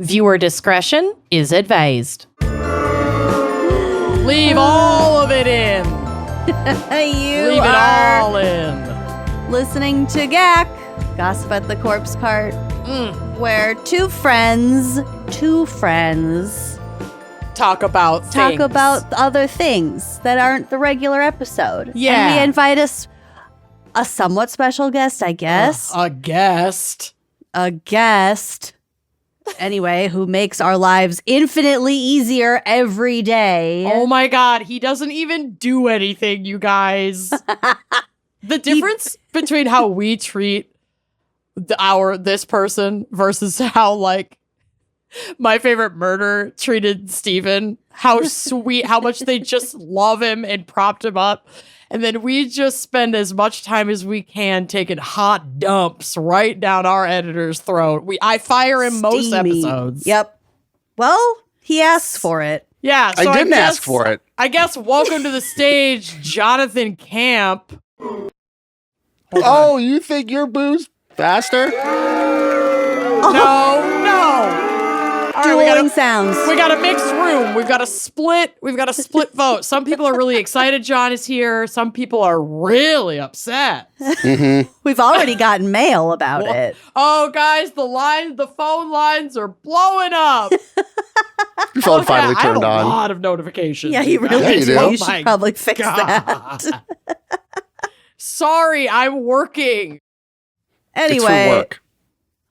Viewer discretion is advised. Leave all of it in. Leave it all in. Listening to GAC, Gossip at the Corpse Cart, where two friends talk about other things that aren't the regular episode. Yeah. And we invite us a somewhat special guest, I guess. A guest. Anyway, who makes our lives infinitely easier every day. Oh my God, he doesn't even do anything, you guys. The difference between how we treat this person versus how, like, my favorite murder treated Steven, how sweet, how much they just love him and propped him up. And then we just spend as much time as we can taking hot dumps right down our editor's throat. I fire him most episodes. Yep. Well, he asks for it. Yeah. So I didn't ask for it. I guess welcome to the stage, Jonathan Camp. Oh, you think your booze faster? No. All right, Dueling sounds. We got a mixed room. We've got a split vote. Some people are really excited John is here. Some people are really upset. Mm-hmm. We've already gotten mail about it. Oh, guys, the phone lines are blowing up. Your phone finally turned I have on. a lot of notifications. Yeah, you really Yeah, you do. do. You should probably fix that. Sorry, I'm working. It's for Anyway, work.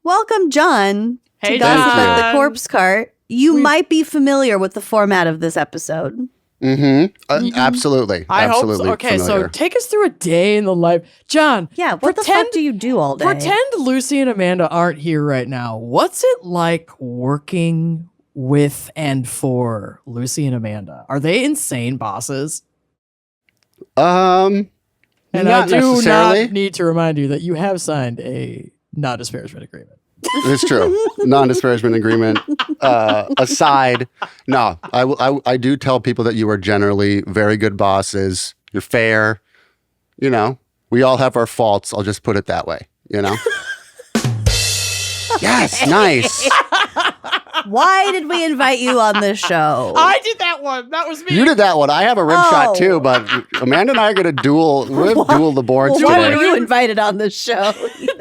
welcome, John, Hey, to Gossip at John. the Corpse Cart. You might be familiar with the format of this episode. Mm-hmm. Absolutely. I Absolutely hope so. Okay, familiar. so take us through a day in the life. John, Yeah, what the fuck do you do all day? Pretend Lucy and Amanda aren't here right now. What's it like working with and for Lucy and Amanda? Are they insane bosses? And And not I do necessarily. not need to remind you that you have signed a non-disparagement agreement. It's true. Non-disparagement agreement aside. No, I do tell people that you are generally very good bosses. You're fair. You know, we all have our faults. I'll just put it that way, you know? Yes, nice. Why did we invite you on this show? I did that one. That was me. You did that one. I have a rim shot too, but Amanda and I are going to duel the boards Well, why today. were you invited on this show?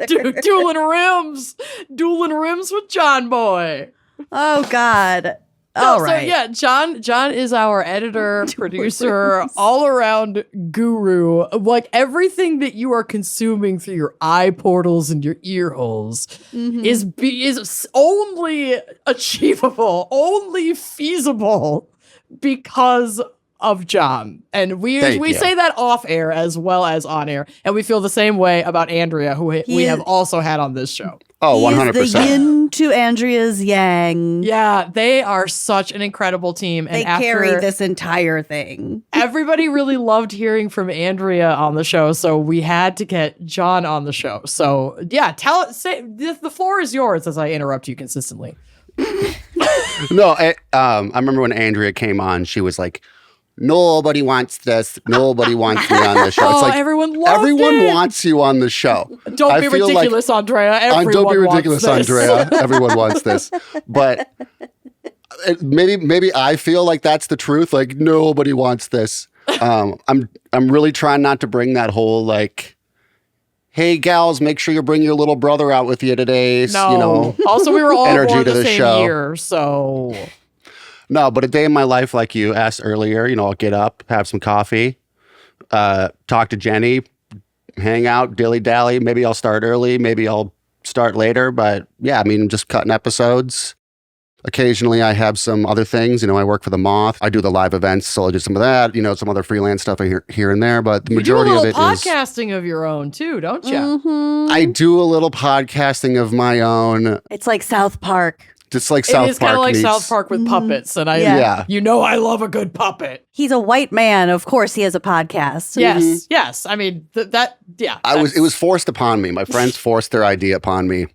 Dueling rims with John Boy. Oh, God. No, All right. So yeah, John is our editor, producer, all around guru. Like everything that you are consuming through your eye portals and your ear holes is only achievable, only feasible because of John. And we say that off air as well as on air. And we feel the same way about Andrea, who we have also had on this show. Oh, He 100%. is the yin to Andrea's yang. Yeah, they are such an incredible team. And They carry this entire thing. Everybody really loved hearing from Andrea on the show, so we had to get John on the show. So yeah, the floor is yours as I interrupt you consistently. No, I remember when Andrea came on, she was like, nobody wants this. Nobody wants me on the show. It's like everyone loved everyone it. wants you on the show. Don't be ridiculous, Andrea. Everyone don't be ridiculous, wants this. Andrea. Everyone wants this. But maybe I feel like that's the truth. Like nobody wants this. I'm really trying not to bring that whole like, hey gals, make sure you bring your little brother out with you today. No. You know, Also, we were all energy born to the the same show. year, so No, but a day in my life, like you asked earlier, you know, I'll get up, have some coffee, talk to Jenny, hang out, dilly-dally. Maybe I'll start early. Maybe I'll start later. But yeah, I mean, just cutting episodes. Occasionally, I have some other things. You know, I work for the Moth. I do the live events, so I do some of that. You know, some other freelance stuff here and there. But the majority you do a of it little is podcasting of your own too, don't you? Mm-hmm. I do a little podcasting of my own. It's like South Park. Just like It South is kind Park of like meets. South Park with puppets, and Yeah. you know I love a good puppet. He's a white man. Of course, he has a podcast. Yes. I mean that. It was forced upon me. My friends forced their idea upon me,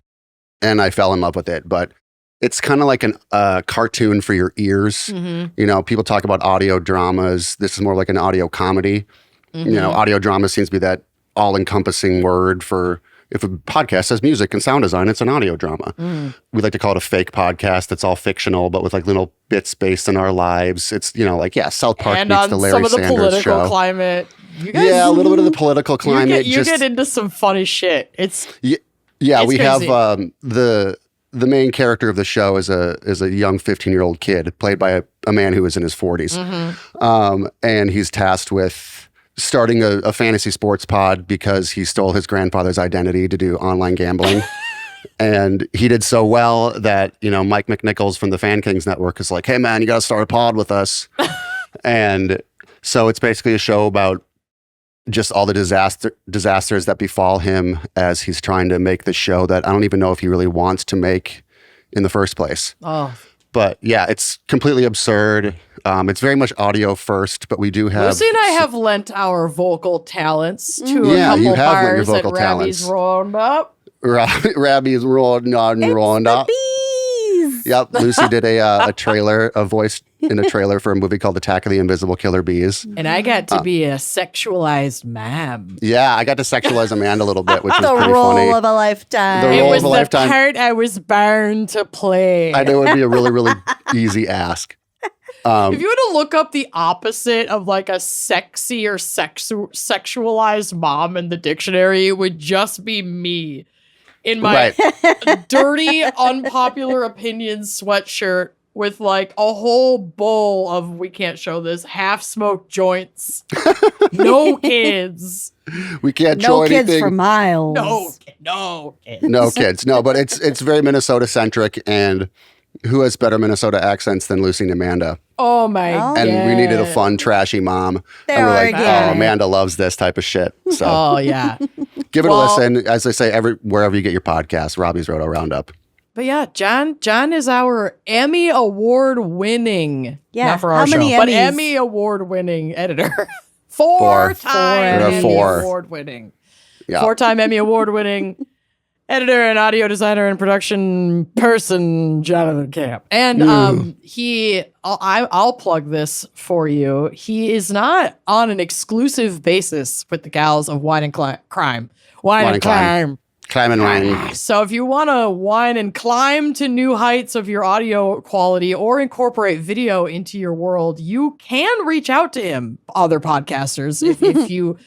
and I fell in love with it. But it's kind of like a cartoon for your ears. You know, people talk about audio dramas. This is more like an audio comedy. You know, audio drama seems to be that all-encompassing word for if a podcast has music and sound design, it's an audio drama. We like to call it a fake podcast that's all fictional, but with like little bits based in our lives. It's, like, South Park And meets on the Larry some of the Sanders political show. climate. You guys, Yeah, a little bit of the political climate. you get into some funny shit. It's Yeah, It's we crazy. have the main character of the show is a young 15-year-old kid played by a man who is in his 40s. And he's tasked with starting a fantasy sports pod because he stole his grandfather's identity to do online gambling. And he did so well that, Mike McNichols from the Fan Kings Network is like, hey, man, you got to start a pod with us. And so it's basically a show about just all the disasters that befall him as he's trying to make the show that I don't even know if he really wants to make in the first place. oh. But yeah, it's completely absurd. It's very much audio first, but we do have... Lucy and I have lent our vocal talents to Yeah, a you couple have lent your bars vocal at Rabbi's talents. Roundup. Rabbi's rolling on Ronda. Bees. Yep, Lucy did a voice in a trailer for a movie called Attack of the Invisible Killer Bees. And I got to be a sexualized mom. Yeah, I got to sexualize Amanda a little bit, which was The pretty role funny. of a lifetime. The It role was of a the lifetime. part I was born to play. I know it would be a really, really easy ask. If you were to look up the opposite of like a sexy or sexualized mom in the dictionary, it would just be me in my dirty, unpopular opinion sweatshirt with like a whole bowl of, we can't show this, half-smoked joints. No kids. We can't No show kids anything. for miles. No kids. No kids. No, but it's very Minnesota centric, and who has better Minnesota accents than Lucy and Amanda? Oh my Oh. god. And we needed a fun, trashy mom. There and we're are like, again. oh, Amanda loves this type of shit. So Oh yeah. give it Well- a listen. As I say, wherever you get your podcast, Robbie's Roto Roundup. But yeah, John is our Emmy Award winning, Yeah, not for how our show, many but Emmys? Emmy Award winning editor. Four. Four-time Emmy Four. Award winning. Yeah. 4-time Emmy Award winning editor and audio designer and production person, Jonathan Camp. And I'll plug this for you. He is not on an exclusive basis with the gals of Wine and Crime. Wine and Crime. Climb and wine. So if you want to whine and climb to new heights of your audio quality or incorporate video into your world, you can reach out to him, other podcasters, if you...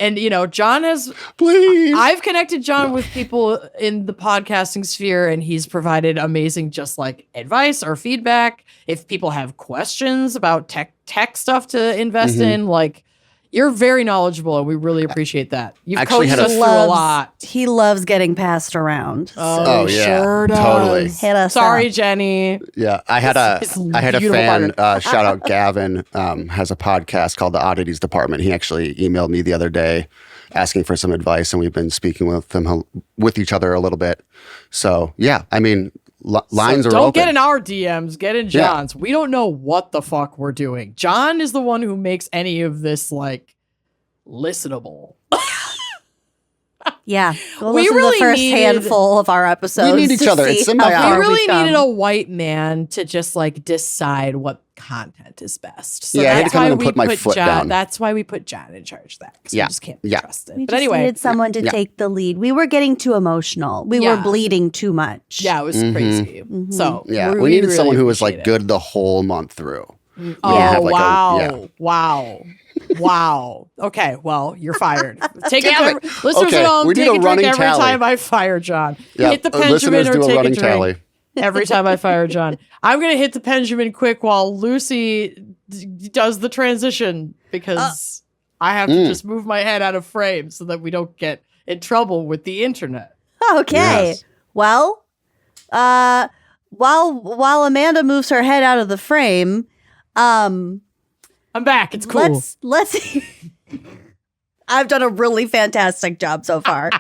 And, John has... Please. I've connected John with people in the podcasting sphere, and he's provided amazing just like advice or feedback. If people have questions about tech stuff to invest in, like... You're very knowledgeable, and we really appreciate that. You've Actually coached had a- us through a lot. He loves getting passed around. Oh, yeah, sure does. totally. Hit us Sorry, up. Jenny. Yeah, I had a It's fan. beautiful Shout out Gavin. Has a podcast called The Oddities Department. He actually emailed me the other day asking for some advice, and we've been speaking with each other a little bit. So yeah, I mean, lines So are don't open. get in our DMs, get in Yeah. John's. We don't know what the fuck we're doing. John is the one who makes any of this like listenable. Yeah. Go We listen to really the first needed- handful of our episodes. We need each to other. see It's how symbiotic. far We really we've come. needed a white man to just like decide what content is best. So Yeah, I had to that's come why in and we put my foot John. down. That's why we put John in charge of that. Because Yeah, we just can't be yeah. trusted. We But just anyway, needed someone to Yeah. take the lead. We were getting too emotional. We were Yeah. bleeding too much. yeah, it was crazy. So Yeah, we we needed really someone who was appreciate like it. good the whole month through. Oh, have, like, wow. Wow. Okay, well, you're fired. Take Damn it. Listeners Okay, at home, we need take a a drink running every tally. time I fire John. Yeah, Hit the listeners Benjamin or do a take a running drink tally. every time I fire John. I'm going to hit the Benjamin quick while Lucy does the transition because I have to just move my head out of frame so that we don't get in trouble with the internet. Okay. Yes. Well, while Amanda moves her head out of the frame, I'm back. It's cool. let's I've done a really fantastic job so far.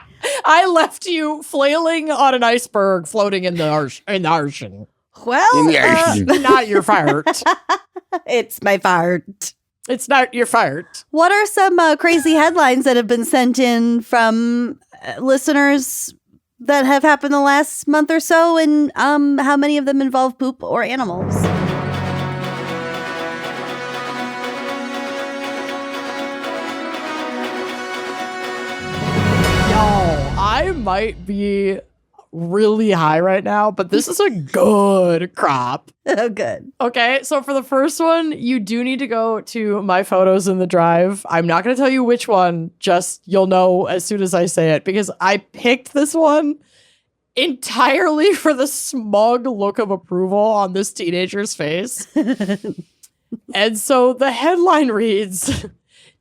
I left you flailing on an iceberg floating in the ocean. Well, In the ocean. Not your fart. it's my fart. It's not your fart. What are some crazy headlines that have been sent in from listeners that have happened the last month or so, and how many of them involve poop or animals? Yo, I'm might be really high right now, but this is a good crop. Oh, good. Okay, so for the first one, you do need to go to my photos in the drive. I'm not going to tell you which one, just you'll know as soon as I say it, because I picked this one entirely for the smug look of approval on this teenager's face. And so the headline reads,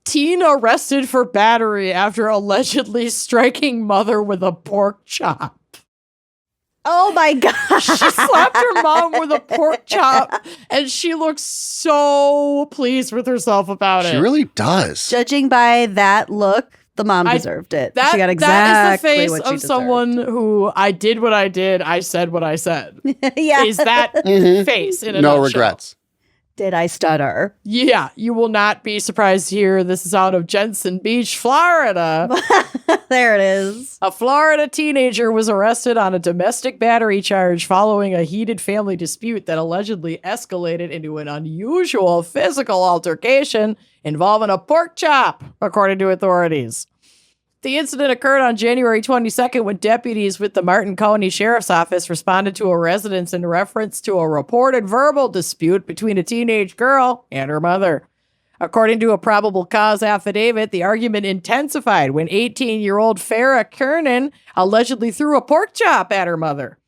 "Teen arrested for battery after allegedly striking mother with a pork chop." Oh my God. She slapped her mom with a pork chop, and she looks so pleased with herself about it. She really does. Judging by that look, the mom deserved it. She got exactly that is the face what she of someone who I did what I did, I said what I said. Yeah. Is that face in a No nutshell. regrets. Did I stutter? Yeah, you will not be surprised to hear this is out of Jensen Beach, Florida. There it is. A Florida teenager was arrested on a domestic battery charge following a heated family dispute that allegedly escalated into an unusual physical altercation involving a pork chop, according to authorities. The incident occurred on January 22nd when deputies with the Martin County Sheriff's Office responded to a residence in reference to a reported verbal dispute between a teenage girl and her mother. According to a probable cause affidavit, the argument intensified when 18-year-old Farrah Kernan allegedly threw a pork chop at her mother.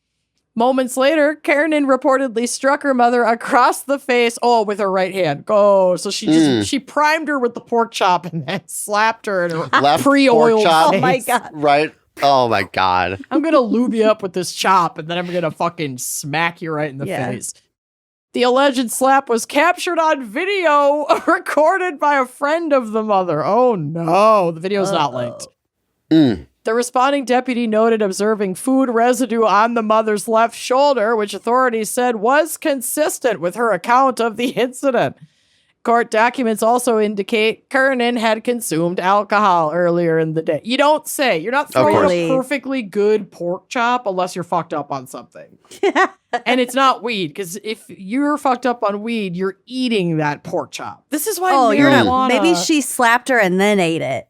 Moments later, Kernan reportedly struck her mother across the face, with her right hand. So she primed her with the pork chop and then slapped her in her Left pre-oiled pork chop. face. Oh my God. Right. Oh my God. I'm going to lube you up with this chop, and then I'm going to fucking smack you right in the Yeah. face. The alleged slap was captured on video, recorded by a friend of the mother. Oh no, the video's not linked. The responding deputy noted observing food residue on the mother's left shoulder, which authorities said was consistent with her account of the incident. Court documents also indicate Kernan had consumed alcohol earlier in the day. You don't say. You're not throwing course. a perfectly good pork chop unless you're fucked up on something. And it's not weed, because if you're fucked up on weed, you're eating that pork chop. This is why You're not. marijuana... Maybe she slapped her and then ate it.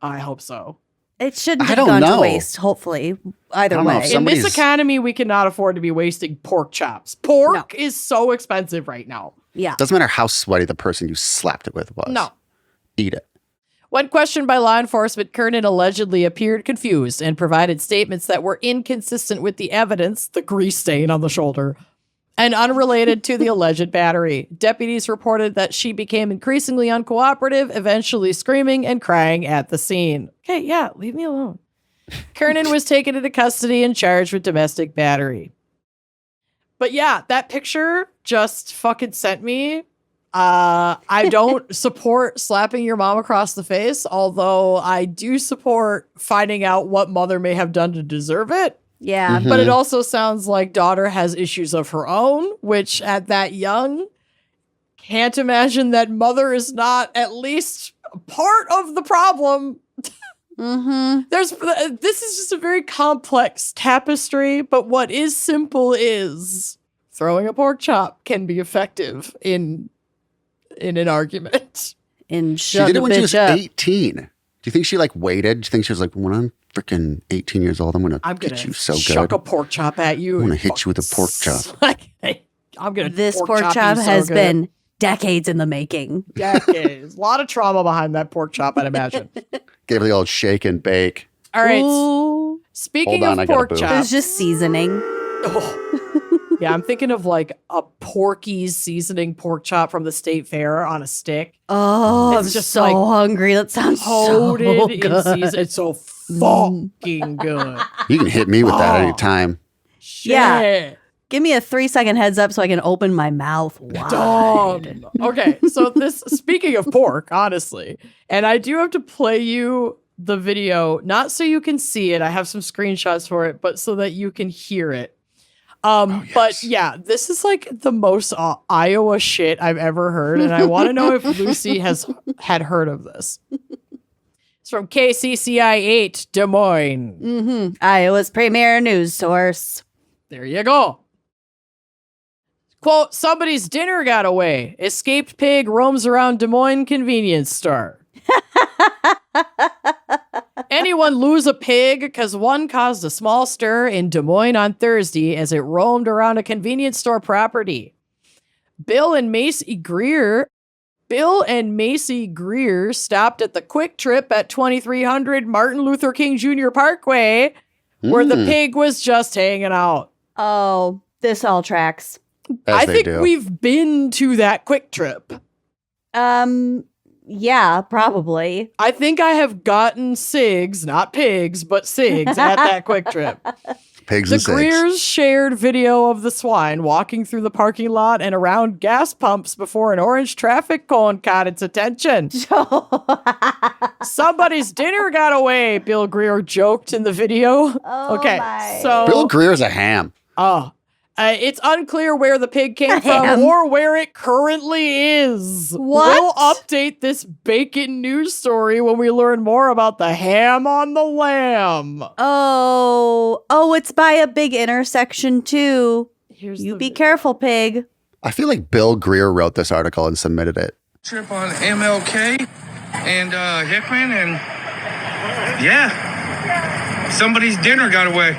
I hope so. It shouldn't I have don't gone know. to waste, hopefully. Either I don't know way. if In this Somebody's- economy, we cannot afford to be wasting pork chops. Pork is so expensive right now. Yeah. Doesn't matter how sweaty the person you slapped it with was. No. Eat it. When questioned by law enforcement, Kernan allegedly appeared confused and provided statements that were inconsistent with the evidence, the grease stain on the shoulder, and unrelated to the alleged battery. Deputies reported that she became increasingly uncooperative, eventually screaming and crying at the scene. Okay, yeah, leave me alone. Kernan was taken into custody and charged with domestic battery. But yeah, that picture just fucking sent me. I don't support slapping your mom across the face, although I do support finding out what mother may have done to deserve it. Yeah. But it also sounds like daughter has issues of her own, which at that young, can't imagine that mother is not at least part of the problem. This is just a very complex tapestry, but what is simple is throwing a pork chop can be effective in an argument. And She shut did the it when she bitch was up. 18. Do you think she waited? Do you think she was like, when I'm freaking 18 years old, I'm gonna get you so chuck good. a pork chop at you. I'm gonna and hit you with a pork chop. I'm gonna. This pork chop chop you so has good. been decades in the making. decades. A lot of trauma behind that pork chop, I'd imagine. Give her the old shake and bake. All right. Ooh. Speaking Hold on, I of gotta pork boo. chops, There's just seasoning. yeah, I'm thinking of a Porky's seasoning pork chop from the state fair on a stick. Oh, It's I'm just so hungry. That sounds so Coated in good. season. It's so fucking good. You can hit me with that anytime. Yeah. Shit. Give me a 3-second heads up so I can open my mouth wide. Dumb. Okay, so speaking of pork, honestly, and I do have to play you the video, not so you can see it. I have some screenshots for it, but so that you can hear it. Yes. But yeah, this is the most Iowa shit I've ever heard, and I want to know if Lucy had heard of this. It's from KCCI 8 Des Moines. Iowa's premier news source. There you go. Quote, somebody's dinner got away. Escaped pig roams around Des Moines convenience store. Any anyone lose a pig? Because one caused a small stir in Des Moines on Thursday as it roamed around a convenience store property. Bill and Macy Greer stopped at the Quick Trip at 2300 Martin Luther King Jr. Parkway, where the pig was just hanging out. Oh, this all tracks. As I they think do. we've been to that Quick Trip. Yeah, probably. I think I have gotten SIGs, not pigs, but SIGs at that Quick Trip. Pigs The and cigs. Greers shared video of the swine walking through the parking lot and around gas pumps before an orange traffic cone caught its attention. Somebody's dinner got away, Bill Greer joked in the video. Okay, my. so Bill Greer's a ham. It's unclear where the pig came from Ham. or where it currently is. What? We'll update this bacon news story when we learn more about the ham on the lamb. Oh, it's by a big intersection too. Here's You the be video. careful, pig. I feel like Bill Greer wrote this article and submitted it. Trip on MLK and Hickman, and yeah, somebody's dinner got away.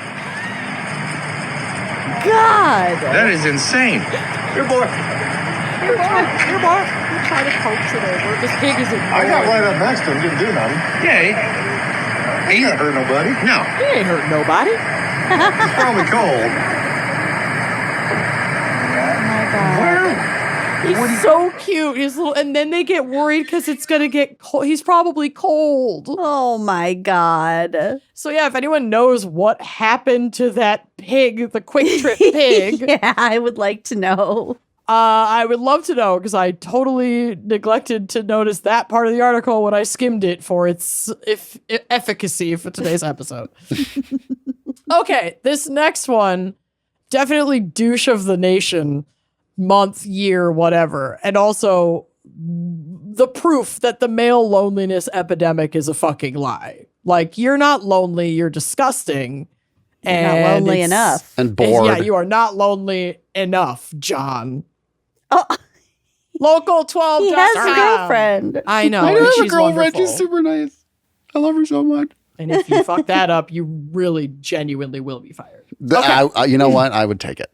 God. That is insane. Here, boy. You try to coax it over. This pig is I got right up next to him, didn't do nothing. Yeah, He didn't hurt nobody. no. He ain't hurt nobody. He's probably cold. He's so cute. He's little, and then they get worried because it's gonna get cold. He's probably cold. Oh my God. So yeah, if anyone knows what happened to that pig, the Quick Trip pig, Yeah, I would like to know. I would love to know because I totally neglected to notice that part of the article when I skimmed it for its efficacy for today's episode. Okay, this next one, definitely douche of the nation, month, year, whatever. And also the proof that the male loneliness epidemic is a fucking lie. Like, you're not lonely, you're disgusting. You're not lonely it's- enough. And bored. Yeah, you are not lonely enough, John. Oh, Local 12. he has a girlfriend. I know. I do and have a she's girlfriend. wonderful. She's super nice. I love her so much. And if you fuck that up, you really genuinely will be fired. You know what? I would take it.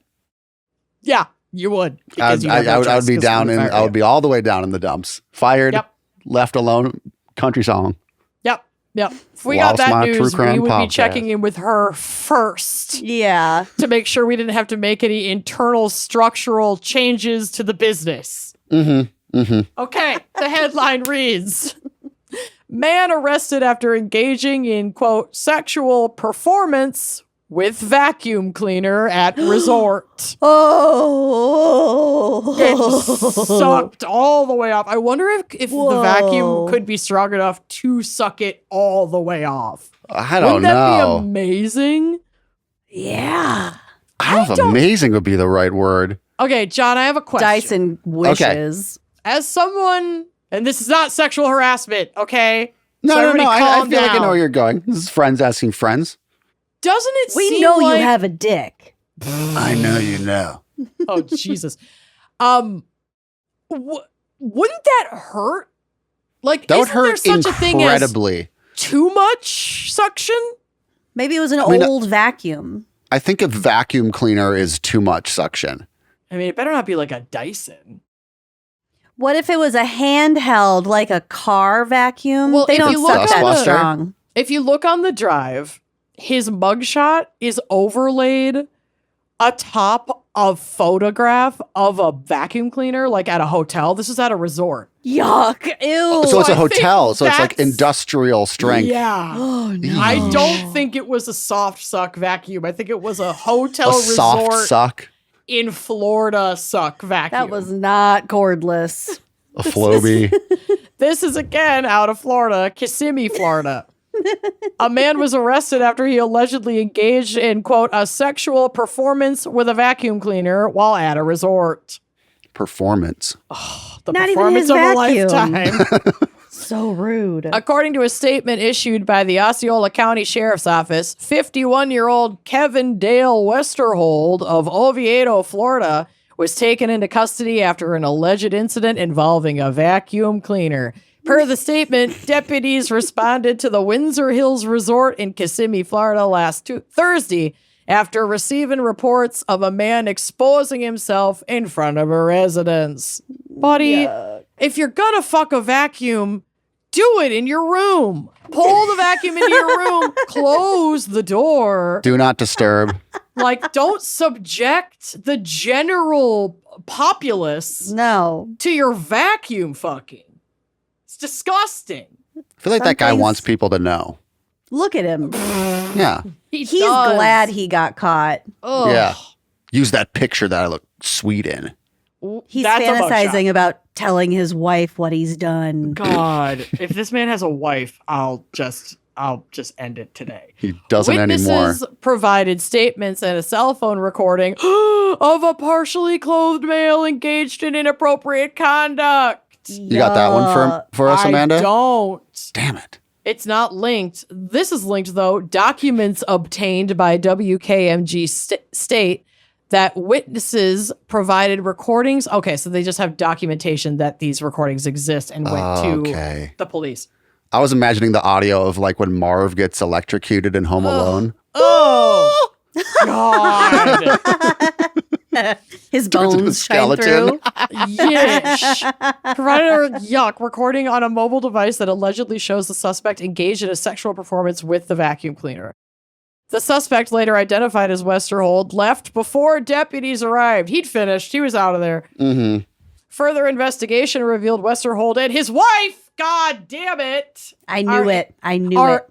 Yeah, you would. I because you have no would choice, be 'cause down we in. fired I you. would be all the way down in the dumps. Fired. Yep. Left alone. Country song. Yep. If we Lost got that my true news, we crime would be podcast. checking in with her first Yeah. to make sure we didn't have to make any internal structural changes to the business. Okay, the headline reads, man arrested after engaging in, quote, sexual performance with vacuum cleaner at resort. Oh. It sucked all the way off. I wonder if the Whoa. vacuum could be strong enough to suck it all the way off. I don't Wouldn't that know. be amazing? Yeah. I don't know if amazing would be the right word. Okay, John, I have a question. Dyson wishes. As someone, and this is not sexual harassment, okay? No, So no, everybody I calm feel like I know down. where you're going. This is friends asking friends. Doesn't it We seem know like... you have a dick. I know you know. Oh, Jesus. Wouldn't that hurt? Like, That would isn't there hurt such a thing as incredibly. too much suction? Maybe it was an mean, old vacuum. I think a vacuum cleaner is too much suction. I mean, it better not be like a Dyson. What if it was a handheld, like a car vacuum? Well, they if don't you look suck on that the- strong. If you look on the drive, his mugshot is overlaid atop a photograph of a vacuum cleaner, like at a hotel. This is at a resort. Yuck. Ew. So it's a I think hotel. So it's like that's- industrial strength. Yeah. Oh, no. I don't think it was a soft suck vacuum. I think it was a hotel A resort soft suck. in Florida suck vacuum. That was not cordless. A Floby. This is again out of Florida, Kissimmee, Florida. A man was arrested after he allegedly engaged in, quote, a sexual performance with a vacuum cleaner while at a resort. Performance. The Not even performance his of vacuum. a lifetime. So rude. According to a statement issued by the Osceola County Sheriff's Office, 51-year-old Kevin Dale Westerhold of Oviedo, Florida, was taken into custody after an alleged incident involving a vacuum cleaner. Per the statement, deputies responded to the Windsor Hills Resort in Kissimmee, Florida last Thursday after receiving reports of a man exposing himself in front of a residence. Buddy, if you're gonna fuck a vacuum, do it in your room. Pull the vacuum into your room, close the door. Do not disturb. Like, don't subject the general populace No. to your vacuum fucking. It's disgusting. I feel like that guy Something's- wants people to know. Look at him. Yeah. He's does. glad he got caught. Ugh. Yeah. Use that picture that I look sweet in. He's That's a fantasizing mugshot. about telling his wife what he's done. God, if this man has a wife, I'll just end it today. He doesn't anymore. Witnesses provided statements and a cell phone recording of a partially clothed male engaged in inappropriate conduct. You got that one for us, Amanda? I don't. Damn it. It's not linked. This is linked, though. Documents obtained by WKMG state that witnesses provided recordings. Okay, so they just have documentation that these recordings exist and went to the police. I was imagining the audio of like when Marv gets electrocuted in Home Alone. Oh, God. His Turns into a bones shine skeleton. through. Yish. Provided a recording on a mobile device that allegedly shows the suspect engaged in a sexual performance with the vacuum cleaner. The suspect, later identified as Westerhold, left before deputies arrived. He'd finished. He was out of there. Mm-hmm. Further investigation revealed Westerhold and his wife, God damn it, I knew it. are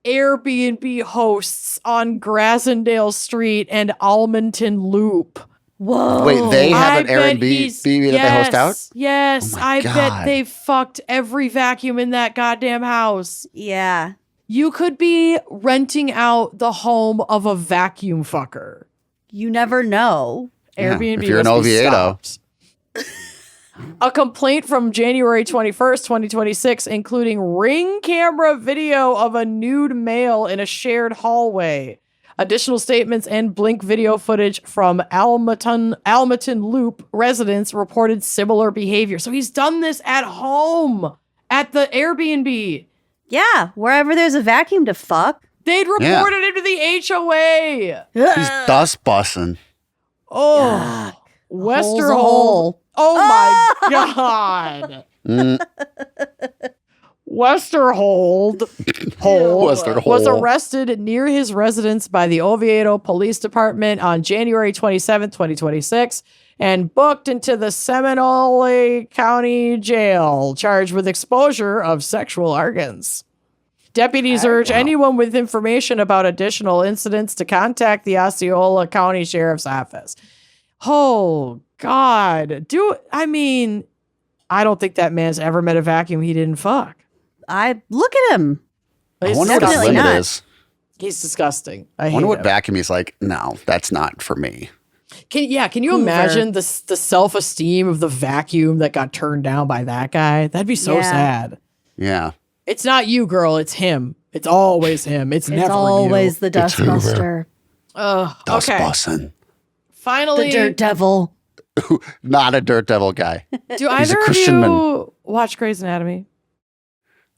Airbnb hosts on Grassendale Street and Almonton Loop. Whoa. Wait, they have an I bet Airbnb he's- that they host out? Yes, Oh my I God. bet they fucked every vacuum in that goddamn house. Yeah. You could be renting out the home of a vacuum fucker. You never know. Yeah, Airbnb if you're in must be Oviedo. stopped. A complaint from January 21st, 2026, including ring camera video of a nude male in a shared hallway. Additional statements and blink video footage from Almonton Loop residents reported similar behavior. So he's done this at home, at the Airbnb. Yeah. Wherever there's a vacuum to fuck. They'd reported him to the HOA. He's dust bussing. Oh, Hole's a Westerhold. hole. Oh my God. Mm, Westerhold Westerhold. was arrested near his residence by the Oviedo Police Department on January 27, 2026, and booked into the Seminole County Jail, charged with exposure of sexual organs. Deputies urge anyone with information about additional incidents to contact the Osceola County Sheriff's Office. Oh, God. I don't think that man's ever met a vacuum he didn't fuck. Look at him. I He's wonder what his Definitely limit not. is. He's disgusting. I I hate wonder what him. vacuum he's like, no, that's not for me. Can you Hoover. imagine the self-esteem of the vacuum that got turned down by that guy? That'd be so Yeah. sad. Yeah. It's not you, girl. It's him. It's always him. It's never always you. the dustbuster. Dust Okay. bussing. Finally, The dirt devil. Not a dirt devil guy. do He's a either of Christian you watch Grey's Anatomy?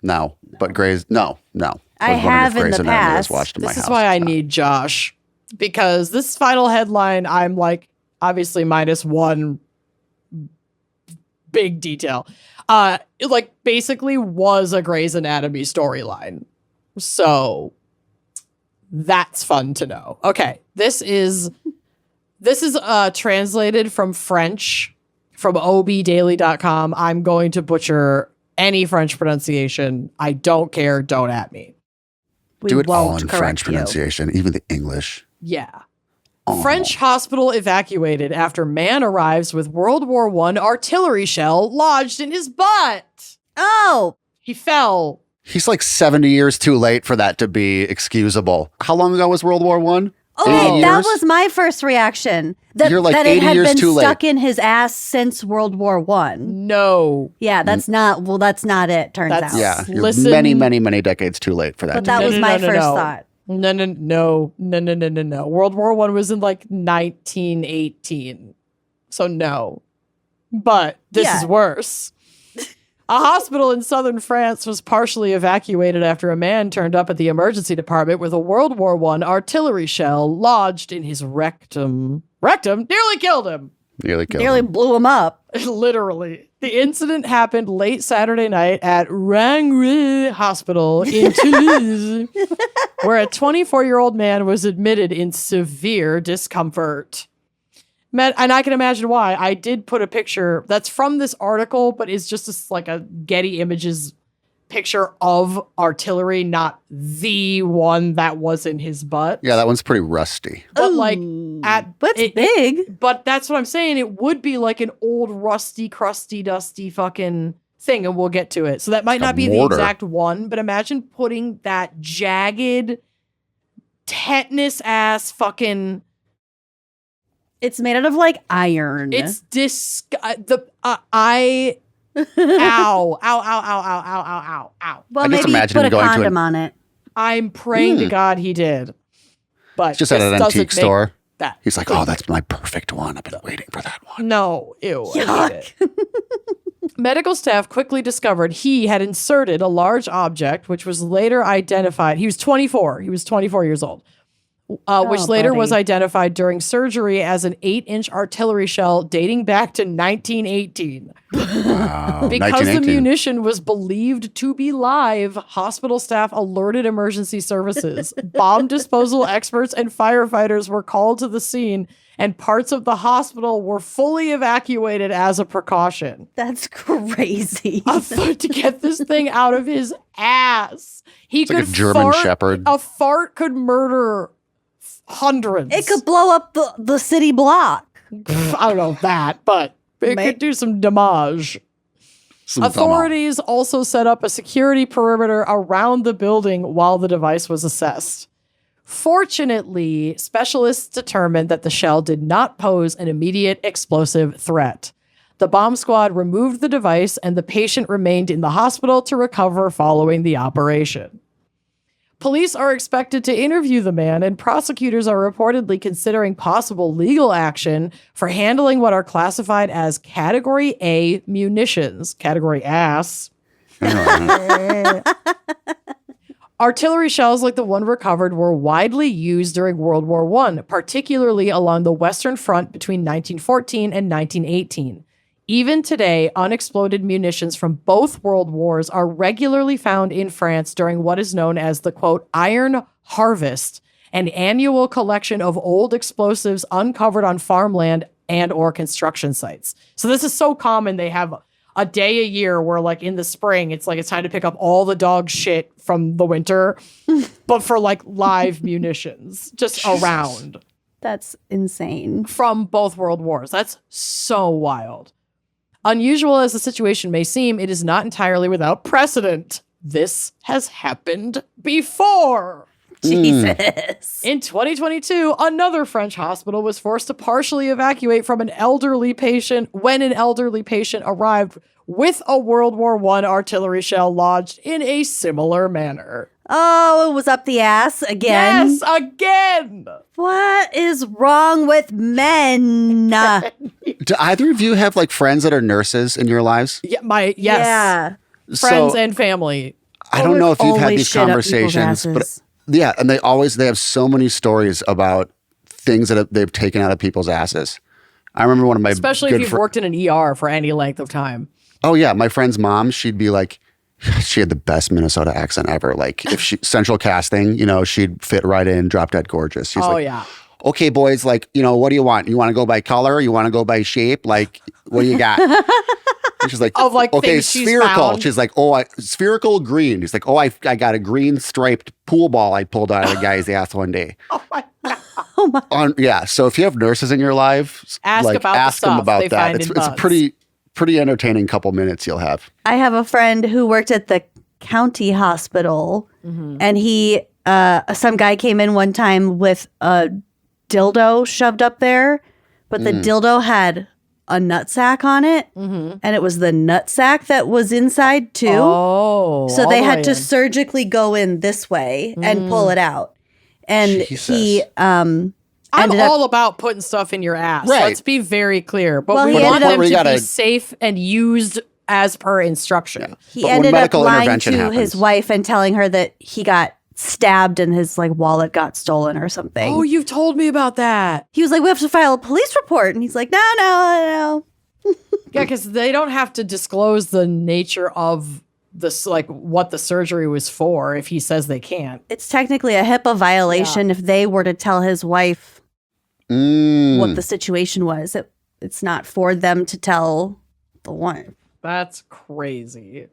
No, but Grey's, no. I was wondering have if in Grey's the Anatomy was past. watched in my This house. is why I need Josh, because this final headline, I'm like, obviously -1 big detail. It like basically was a Grey's Anatomy storyline. So that's fun to know. Okay, this is translated from French from obdaily.com. I'm going to butcher any French pronunciation. I don't care. Don't at me. We Do it all won't in correct French you. pronunciation, even the English. Yeah. Oh. French hospital evacuated after man arrives with World War I artillery shell lodged in his butt. Oh, He fell. He's like 70 years too late for that to be excusable. How long ago was World War I? okay. 80 That years? was my first reaction. That, You're like that it 80 had years been too late. stuck in his ass since World War One. No. Yeah, that's not. Well, that's not it. Turns That's- out. Yeah, you're Listen- many decades too late for that. But to that be. was my first thought. No. World War I was in like 1918. So no. But this Yeah. is worse. A hospital in southern France was partially evacuated after a man turned up at the emergency department with a World War I artillery shell lodged in his rectum. Rectum? Nearly killed him. Nearly blew him up. Literally. The incident happened late Saturday night at Rangre Hospital in Toulouse, where a 24-year-old man was admitted in severe discomfort. And I can imagine why. I did put a picture that's from this article, but it's just like a Getty Images picture of artillery, not the one that was in his butt. Yeah, that one's pretty rusty. But That's big. But that's what I'm saying. It would be like an old rusty, crusty, dusty fucking thing, and we'll get to it. So that might not be the exact one, but imagine putting that jagged, tetanus ass fucking. It's made out of like iron. It's ow, ow, ow, ow, ow, ow, ow. Well, I just maybe imagine put him a going to condom on it. I'm praying to God he did. But It's just at this an doesn't antique make store. That. He's like, oh, that's my perfect one. I've been waiting for that one. No, ew. I hate it. Medical staff quickly discovered he had inserted a large object, which was later identified. He was 24. He was 24 years old. Which later was identified during surgery as an 8-inch artillery shell dating back to 1918. Wow, Because the munition was believed to be live, hospital staff alerted emergency services. Bomb disposal experts and firefighters were called to the scene, and parts of the hospital were fully evacuated as a precaution. That's crazy. To get this thing out of his ass. It's like a German Shepherd. A fart could murder hundreds. It could blow up the city block. I don't know that, but it could do some damage. Authorities also set up a security perimeter around the building while the device was assessed. Fortunately, specialists determined that the shell did not pose an immediate explosive threat. The bomb squad removed the device, and the patient remained in the hospital to recover following the operation. Police are expected to interview the man, and prosecutors are reportedly considering possible legal action for handling what are classified as Category A munitions. Category ass. Artillery shells like the one recovered were widely used during World War I, particularly along the Western Front between 1914 and 1918. Even today, unexploded munitions from both world wars are regularly found in France during what is known as the, quote, Iron Harvest, an annual collection of old explosives uncovered on farmland and or construction sites. So this is so common. They have a day a year where, like, in the spring, it's like it's time to pick up all the dog shit from the winter, but for, like, live munitions just around. That's insane. From both world wars. That's so wild. Unusual as the situation may seem, it is not entirely without precedent. This has happened before. Jesus. In 2022, another French hospital was forced to partially evacuate from an elderly patient when an elderly patient arrived with a World War I artillery shell lodged in a similar manner. Oh, it was up the ass again. Yes, again. What is wrong with men? Do either of you have like friends that are nurses in your lives? Yeah, yes. Friends and family. I don't know if you've had Always these shit up people's conversations, but asses. yeah, and they have so many stories about things that they've taken out of people's asses. I remember one of my Especially if you've worked in an ER for any length of time. Oh yeah, my friend's mom, she'd be like, she had the best Minnesota accent ever. Like if she central casting, you know, she'd fit right in, drop dead gorgeous. She's like, yeah. Okay, boys, like, you know, what do you want? You want to go by color? You want to go by shape? Like, what do you got? And she's like, okay, spherical. She's like, spherical green. He's like, I got a green striped pool ball I pulled out of the guy's ass one day. Oh my God. Yeah. So if you have nurses in your life, ask them about that. It's a pretty entertaining couple minutes you'll have. I have a friend who worked at the county hospital, and he, some guy came in one time with a dildo shoved up there, but the dildo had a nutsack on it, and it was the nutsack that was inside too. Oh, so they had to surgically go in this way and pull it out. And he, I'm all about putting stuff in your ass. Right. Let's be very clear. But Well, we he want ended them up- to be safe and used as per instruction. He But when ended up medical lying intervention to happens- his wife and telling her that he got stabbed and his like wallet got stolen or something. Oh, you've told me about that. He was like, we have to file a police report. And he's like, no. Yeah, because they don't have to disclose the nature of this, like what the surgery was for if he says they can't. It's technically a HIPAA violation if they were to tell his wife what the situation was. It's not for them to tell the wife. That's crazy.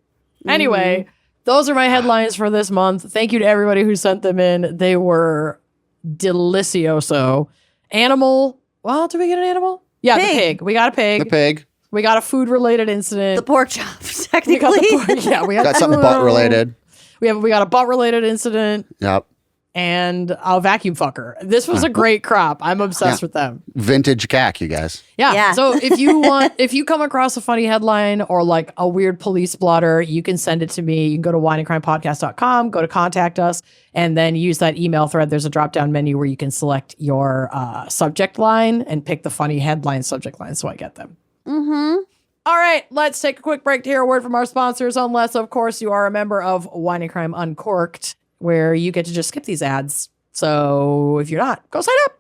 Anyway, those are my headlines for this month. Thank you to everybody who sent them in. They were delicioso. Animal. Well, did we get an animal? Yeah, Pig. the pig. We got a pig. The pig. We got a food-related incident. The pork chops, we technically. got the pork. Yeah, we Got something butt related. We got a butt-related incident Yep. and a vacuum fucker. This was a great crop. I'm obsessed with them. Vintage cack, you guys. Yeah. So if you come across a funny headline or like a weird police blotter, you can send it to me. You can go to wineandcrimepodcast.com, go to contact us, and then use that email thread. There's a drop-down menu where you can select your subject line and pick the funny headline subject line so I get them. All right, let's take a quick break to hear a word from our sponsors, unless, of course, you are a member of Wine and Crime Uncorked, where you get to just skip these ads. So if you're not, go sign up.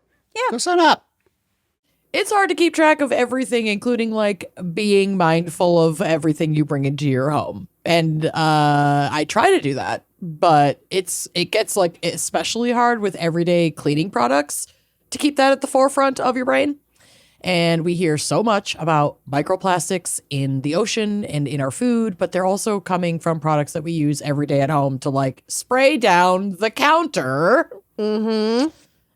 Go sign up. It's hard to keep track of everything, including like being mindful of everything you bring into your home. And I try to do that, but it gets like especially hard with everyday cleaning products to keep that at the forefront of your brain. And we hear so much about microplastics in the ocean and in our food, but they're also coming from products that we use every day at home to like spray down the counter. And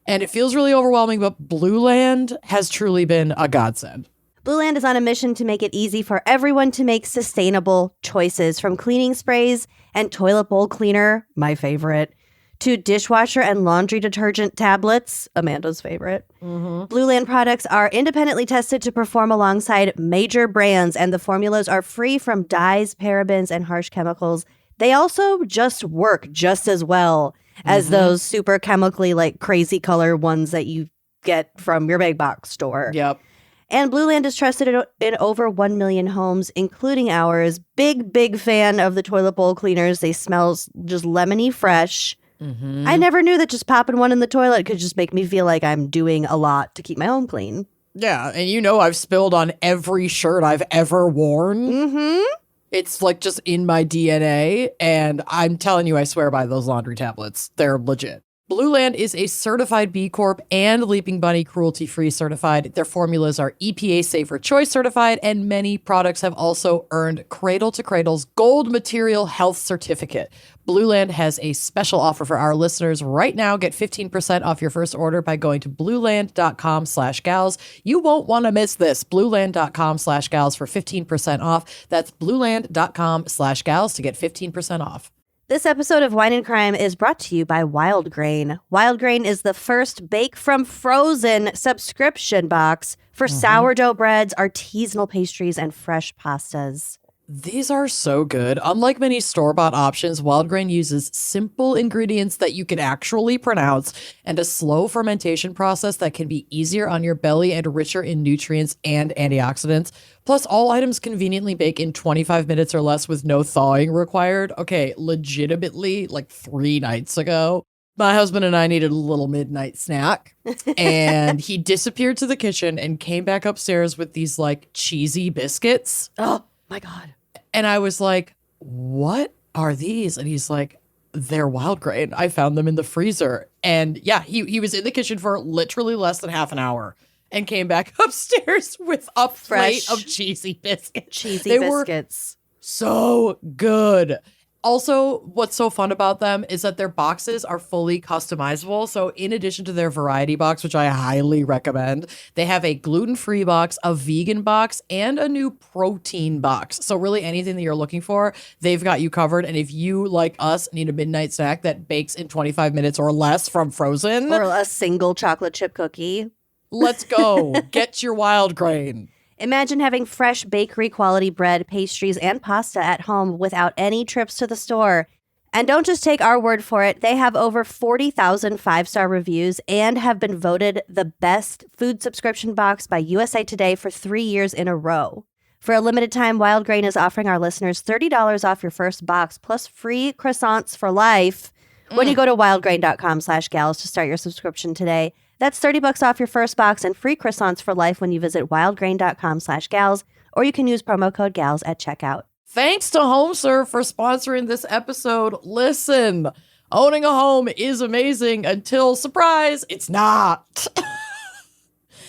it feels really overwhelming, but Blue Land has truly been a godsend. Blue Land is on a mission to make it easy for everyone to make sustainable choices, from cleaning sprays and toilet bowl cleaner, my favorite, to dishwasher and laundry detergent tablets, Amanda's favorite. Blue Land products are independently tested to perform alongside major brands, and the formulas are free from dyes, parabens, and harsh chemicals. They also just work just as well as those super chemically like crazy color ones that you get from your big box store. Yep. And Blue Land is trusted in over 1 million homes, including ours. Big fan of the toilet bowl cleaners. They smell just lemony fresh. I never knew that just popping one in the toilet could just make me feel like I'm doing a lot to keep my home clean. Yeah, and you know I've spilled on every shirt I've ever worn. It's like just in my DNA, and I'm telling you, I swear by those laundry tablets. They're legit. Blue Land is a certified B Corp and Leaping Bunny cruelty-free certified. Their formulas are EPA Safer Choice certified, and many products have also earned Cradle to Cradle's Gold Material Health Certificate. Blue Land has a special offer for our listeners right now. Get 15% off your first order by going to blueland.com/gals. You won't want to miss this. Blueland.com/gals for 15% off. That's blueland.com/gals to get 15% off. This episode of Wine and Crime is brought to you by Wild Grain. Wild Grain is the first Bake from Frozen subscription box for sourdough breads, artisanal pastries, and fresh pastas. These are so good. Unlike many store-bought options, Wild Grain uses simple ingredients that you can actually pronounce and a slow fermentation process that can be easier on your belly and richer in nutrients and antioxidants. Plus, all items conveniently bake in 25 minutes or less with no thawing required. Okay, legitimately, like 3 nights ago, my husband and I needed a little midnight snack, and he disappeared to the kitchen and came back upstairs with these like cheesy biscuits. Oh, my God. And I was like, what are these? And he's like, they're Wild Grain. I found them in the freezer. And yeah, he was in the kitchen for literally less than half an hour and came back upstairs with a plate of cheesy biscuits. Cheesy biscuits. So good. Also, what's so fun about them is that their boxes are fully customizable. So in addition to their variety box, which I highly recommend, they have a gluten-free box, a vegan box, and a new protein box. So really anything that you're looking for, they've got you covered. And if you, like us, need a midnight snack that bakes in 25 minutes or less from frozen, Or a single chocolate chip cookie. let's go. Get your Wild Grain. Imagine having fresh bakery quality bread, pastries, and pasta at home without any trips to the store. And don't just take our word for it. They have over 40,000 5-star reviews and have been voted the best food subscription box by USA Today for 3 years in a row. For a limited time, Wild Grain is offering our listeners $30 off your first box plus free croissants for life when you go to wildgrain.com/gals to start your subscription today. That's $30 off your first box and free croissants for life when you visit wildgrain.com/gals, or you can use promo code GALS at checkout. Thanks to HomeServe for sponsoring this episode. Listen, owning a home is amazing until, surprise, it's not.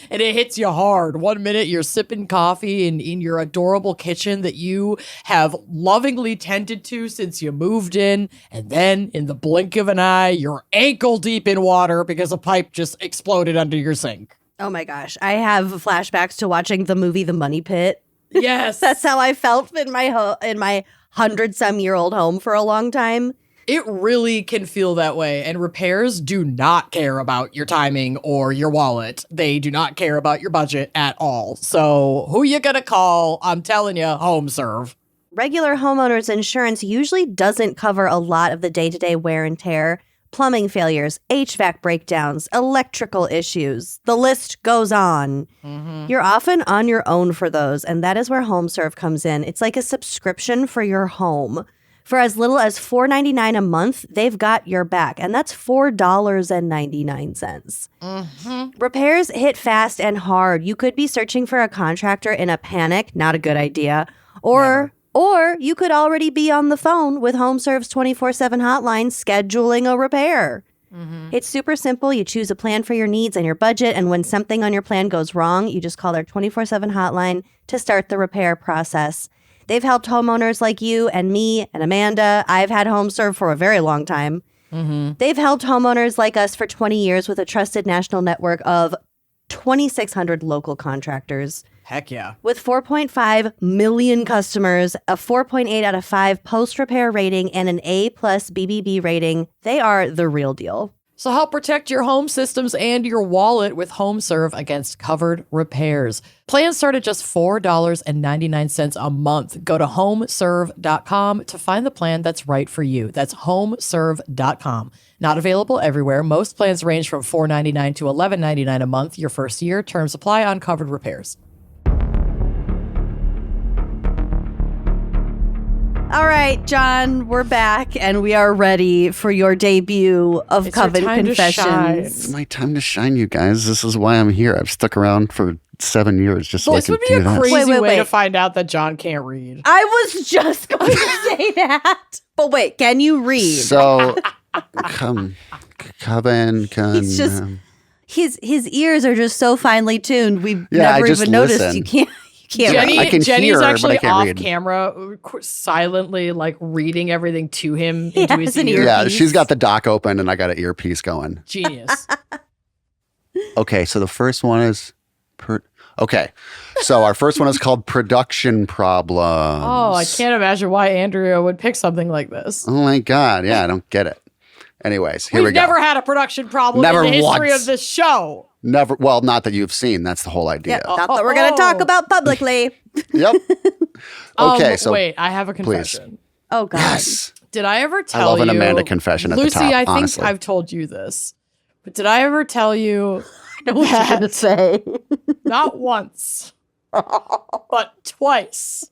And it hits you hard. 1 minute you're sipping coffee in your adorable kitchen that you have lovingly tended to since you moved in. And then in the blink of an eye, you're ankle deep in water because a pipe just exploded under your sink. Oh my gosh. I have flashbacks to watching the movie The Money Pit. Yes. That's how I felt in my 100-some-year-old home for a long time. It really can feel that way. And repairs do not care about your timing or your wallet. They do not care about your budget at all. So who you gonna call? I'm telling you, HomeServe. Regular homeowners insurance usually doesn't cover a lot of the day-to-day wear and tear. Plumbing failures, HVAC breakdowns, electrical issues. The list goes on. You're often on your own for those, and that is where HomeServe comes in. It's like a subscription for your home. For as little as $4.99 a month, they've got your back, and that's $4.99. Repairs hit fast and hard. You could be searching for a contractor in a panic, not a good idea, or you could already be on the phone with HomeServe's 24/7 hotline scheduling a repair. It's super simple. You choose a plan for your needs and your budget, and when something on your plan goes wrong, you just call their 24/7 hotline to start the repair process. They've helped homeowners like you and me and Amanda. I've had HomeServe for a very long time. They've helped homeowners like us for 20 years with a trusted national network of 2,600 local contractors. Heck yeah. With 4.5 million customers, a 4.8 out of 5 post-repair rating, and an A+ BBB rating, they are the real deal. So help protect your home systems and your wallet with HomeServe against covered repairs. Plans start at just $4.99 a month. Go to homeserve.com to find the plan that's right for you. That's homeserve.com. Not available everywhere. Most plans range from $4.99 to $11.99 a month your first year. Terms apply on covered repairs. All right, John, we're back, and we are ready for your debut of It's your Coven time to Confessions. shine. It's my time to shine, you guys. This is why I'm here. I've stuck around for 7 years just so This I would can be a do this. crazy Wait, way to wait. find out that John can't read. I was just going to say that. But wait, can you read? So, Coven. He's just his ears are just so finely tuned. We've Yeah, I never just even noticed. listen. You can't Jenny, I can Jenny's hear, but I actually can't off read. camera, silently like reading everything to him He into has his an ear. Yeah, earpiece. she's got the dock open and I got an earpiece going. Genius. Okay, so the first one is okay. So our first one is called Production Problems. Oh, I can't imagine why Andrea would pick something like this. Oh my god, yeah, I don't get it. Anyways, here We've we go. never had a production problem Never in the history once. of this show. Never, well, not that you've seen. That's the whole idea. Not that we're going to talk about publicly. Yep. Okay, so wait, I have a confession. Oh, God. yes. Did I ever tell you? love an Amanda confession at the Lucy, top, I think honestly. I've told you this, but did I ever tell you I know what you're going to say. not once, but twice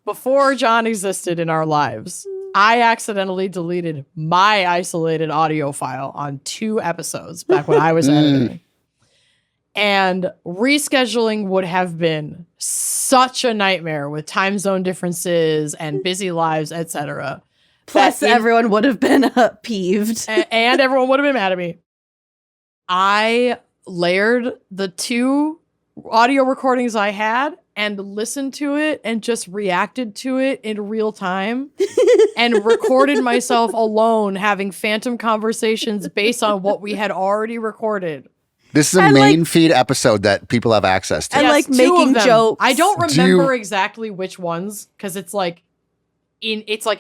before John existed in our lives, I accidentally deleted my isolated audio file on 2 episodes back when I was editing. And rescheduling would have been such a nightmare with time zone differences and busy lives, etc. Plus, everyone would have been peeved. And everyone would have been mad at me. I layered the 2 audio recordings I had and listened to it and just reacted to it in real time and recorded myself alone having phantom conversations based on what we had already recorded. This is a And, main feed episode that people have access to. And, like, 2 of making them. jokes. I don't Do remember you- exactly which ones because it's like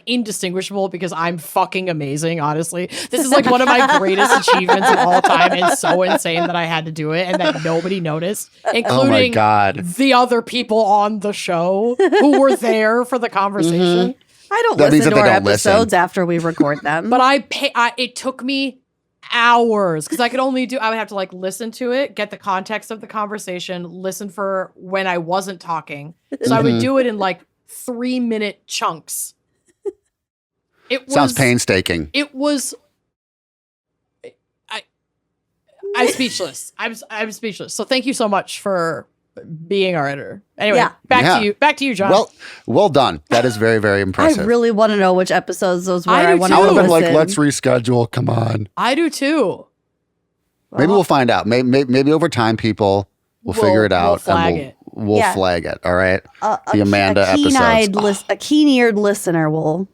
indistinguishable because I'm fucking amazing, honestly. This is like one of my greatest achievements of all time and so insane that I had to do it and that nobody noticed, Oh my including god. the other people on the show who were there for the conversation. I don't That means listen that to they our don't listen. episodes after we record them. But it took me hours because I would have to like listen to it, get the context of the conversation, listen for when I wasn't talking. So I would do it in like 3-minute chunks. Sounds painstaking. It was. I'm speechless. I'm speechless. So thank you so much for being our editor. Anyway, back to you. Back to you, John. Well done. That is very, very impressive. I really want to know which episodes those were. I do want too. to I would have been like, listen. let's reschedule. Come on. I do too. Maybe we'll find out. Maybe over time, people will figure it out. We'll flag it. All right. The Amanda episodes. A keen-eared listener will.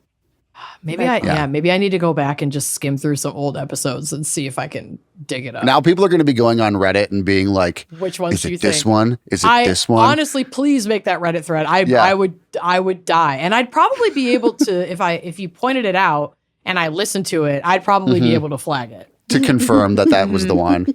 Maybe I need to go back and just skim through some old episodes and see if I can dig it up. Now people are going to be going on Reddit and being like, which ones do you this think? one? Is it this one? Honestly, please make that Reddit thread. I would die. And I'd probably be able to, if you pointed it out and I listened to it, I'd probably be able to flag it. To confirm that was the one.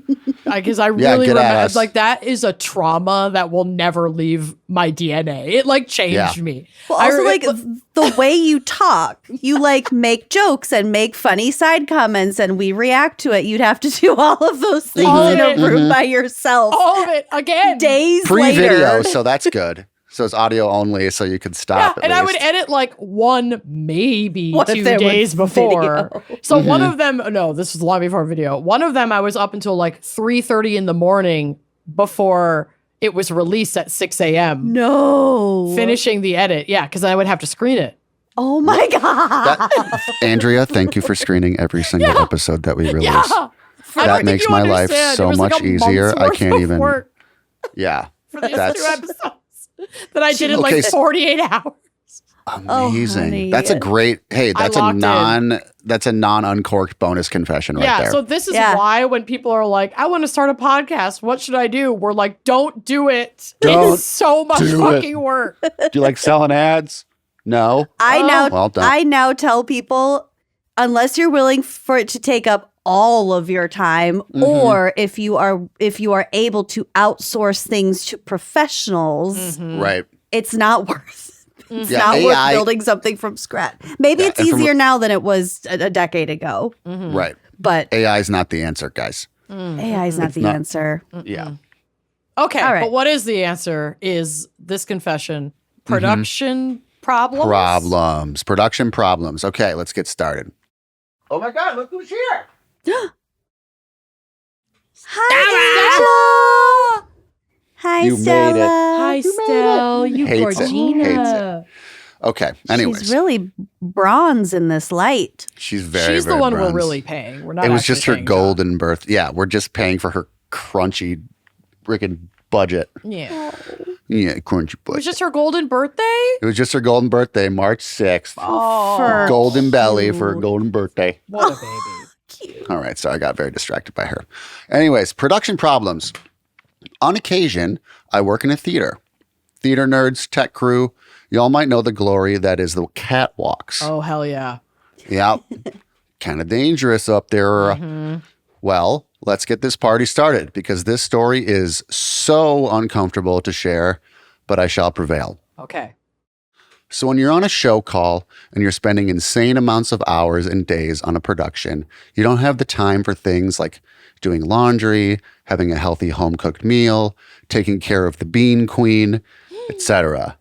Because I really remember, like, that is a trauma that will never leave my DNA. It like changed me. Well, also like the way you talk, you like make jokes and make funny side comments, and we react to it. You'd have to do all of those things in a room by yourself. All of it again. Days Pre-video, later. so that's good. So it's audio only, so you could stop. Yeah, and I would edit like maybe 2 there days was before. video? So one of them, no, this was long before video. One of them, I was up until like 3:30 in the morning before it was released at 6 a.m. No. Finishing the edit. Yeah, because I would have to screen it. Oh my God. Andrea, thank you for screening every single episode that we release. Yeah. That makes my life so much easier. I can't even. Yeah. For these 2 episodes that I did in like Okay, 48 hours. Amazing. honey. That's a great. Hey, that's a non-uncorked bonus confession right there. Yeah, so this is why when people are like, I want to start a podcast, what should I do? We're like, don't do it. It's so much fucking work. Do you like selling ads? No. I now tell people, unless you're willing for it to take up all of your time, or if you are able to outsource things to professionals, Right. it's not worth. It's not AI, worth building something from scratch. Maybe it's easier now than it was a decade ago. Right. But AI is not the answer, guys. AI is not the answer. Yeah. Okay, All right. but what is the answer is this confession. Production problems? Production problems. Okay, let's get started. Oh my God, look who's here. Hi, Stella. Hi, You made Stella. it. Hi, Stell. You Hates it. Gorgina. Hates Okay, anyways. She's really bronze in this light. She's very, She's very the one bronze. we're really paying. We're not. It was actually just her paying golden birth. Yeah, we're just paying for her crunchy freaking budget. John. Yeah. Yeah, crunchy It was budget. just her golden birthday. It was just her golden birthday, March 6th. Oh, Golden belly for her golden birthday. what a baby. All right, so I got very distracted by her. Anyways, production problems. On occasion, I work in a theater. Theater nerds, tech crew, y'all might know the glory that is the catwalks. Oh hell yeah. Yeah, kind of dangerous up there. Well, let's get this party started because this story is so uncomfortable to share, but I shall prevail. Okay. So when you're on a show call and you're spending insane amounts of hours and days on a production, you don't have the time for things like doing laundry, having a healthy home-cooked meal, taking care of the bean queen, etc.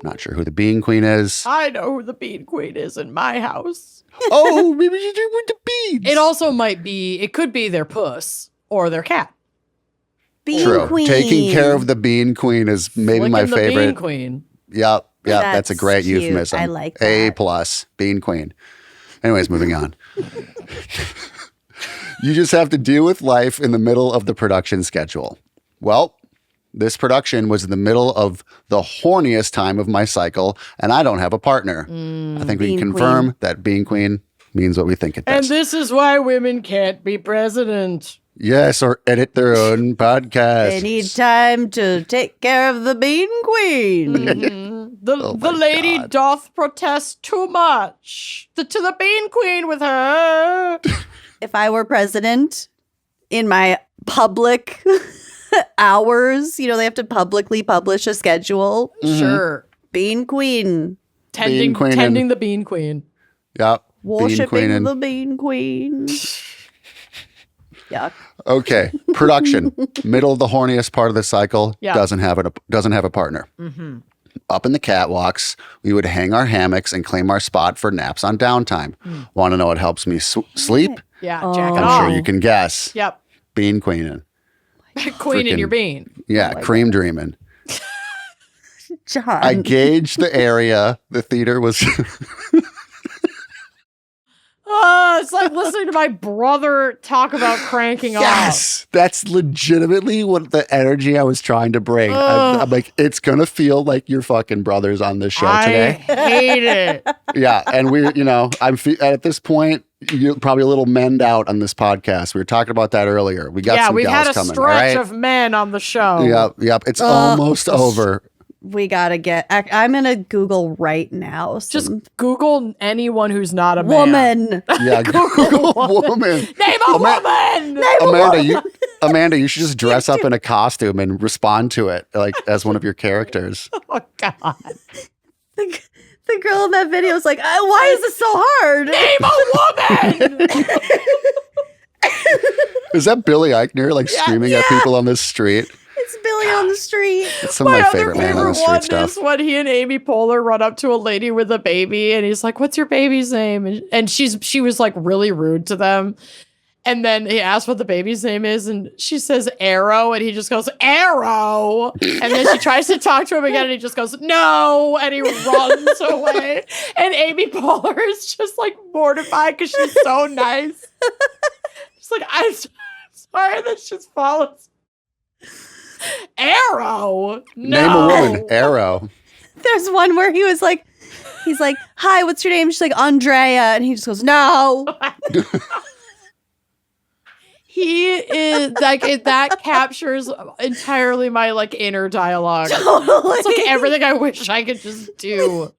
Not sure who the bean queen is. I know who the bean queen is in my house. Oh, maybe you do with the beans. It also might be. It could be their puss or their cat. Bean True. Queen. Taking care of the bean queen is maybe my Licking the favorite. bean queen. Yep. That's a That's great cute. euphemism. I like A that. plus, bean queen. Anyways, moving on. You just have to deal with life in the middle of the production schedule. Well, this production was in the middle of the horniest time of my cycle, and I don't have a partner. I think we can Bean confirm that bean queen means what we think it And does. this is why women can't be president. Yes, or edit their own podcast. They need time to take care of the bean queen. The my lady God. doth protest too much. To the bean queen with her. If I were president in my public hours, they have to publicly publish a schedule. Sure. Bean queen. Tending queening. the bean queen. Yep. Bean Worshipping queening. the bean queen. Yuck. Okay, production, middle of the horniest part of the cycle, Yeah. doesn't have a partner. Up in the catwalks, we would hang our hammocks and claim our spot for naps on downtime. Want to know what helps me sleep? Yeah, Oh. jack it I'm off. sure you can guess. Yep. Bean queening. Queen in your Freaking- bean. Yeah, cream dreaming. John. I gauged the area. The theater was Oh, it's like listening to my brother talk about cranking off. Yes, that's legitimately what the energy I was trying to bring. I'm like, it's gonna feel like your fucking brothers on this show I today. hate it. Yeah, and we're, at this point, you're probably a little menned out on this podcast. We were talking about that earlier. We got Yeah, some we've gals had a coming. stretch all of men on the show. right? Yep. It's almost over. We gotta get. I'm gonna Google right now. Just Some Google anyone who's not a man. woman. Yeah, Google woman. Name a woman. Amanda, you should just dress up in a costume and respond to it like as one of your characters. Oh God. The girl in that video is like, why is this so hard? Name a woman. Is that Billy Eichner like screaming at people on this street? It's Billy on the street. It's some of my other favorite man on the one street stuff. is when he and Amy Poehler run up to a lady with a baby, and he's like, "What's your baby's name?" And she was like really rude to them. And then he asks what the baby's name is, and she says Arrow, and he just goes, Arrow. And then she tries to talk to him again, and he just goes, no, and he runs away. And Amy Poehler is just like mortified because she's so nice. She's like, I'm sorry, that just follows. Arrow? No. Name a woman. Arrow. There's one where he's like, hi, what's your name? She's like, Andrea. And he just goes, no. He is like that captures entirely my like inner dialogue. Totally. It's like everything I wish I could just do.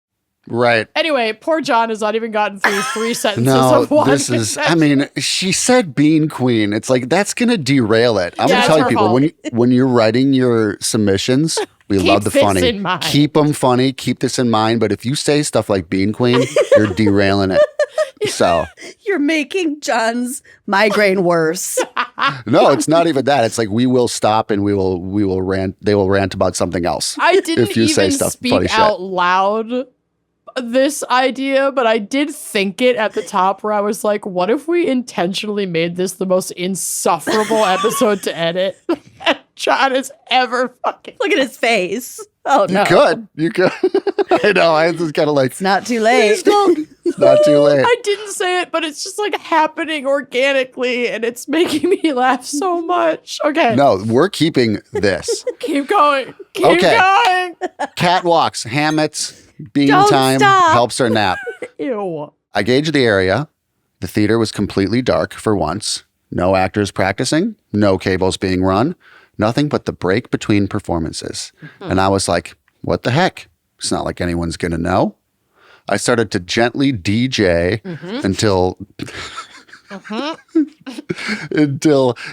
Right. Anyway, poor John has not even gotten through 3 sentences No, of one. this is, I mean, she said bean queen. It's like, that's going to derail it. I'm Yeah, going to it's tell you her people, fault. when you're writing your submissions, we Keep love the this funny. in mind. Keep them funny. Keep this in mind. But if you say stuff like bean queen, you're derailing it. So, You're making John's migraine worse. no, it's not even that. It's like, we will stop and we will rant. They will rant about something else. I didn't if you say even stuff, speak funny shit. out loud this idea, but I did think it at the top where I was like, what if we intentionally made this the most insufferable episode to edit that John has ever fucking. Look at his face. Oh, no. You could. I know. I was kind of like, It's not too late. it's not too late. I didn't say it, but it's just like happening organically and it's making me laugh so much. Okay. No, we're keeping this. Keep going. Keep Okay. going. Catwalks, hammocks, bean Don't time stop. helps her nap. Ew. I gauged the area. The theater was completely dark for once. No actors practicing, no cables being run, nothing but the break between performances. And I was like, what the heck? It's not like anyone's going to know. I started to gently DJ until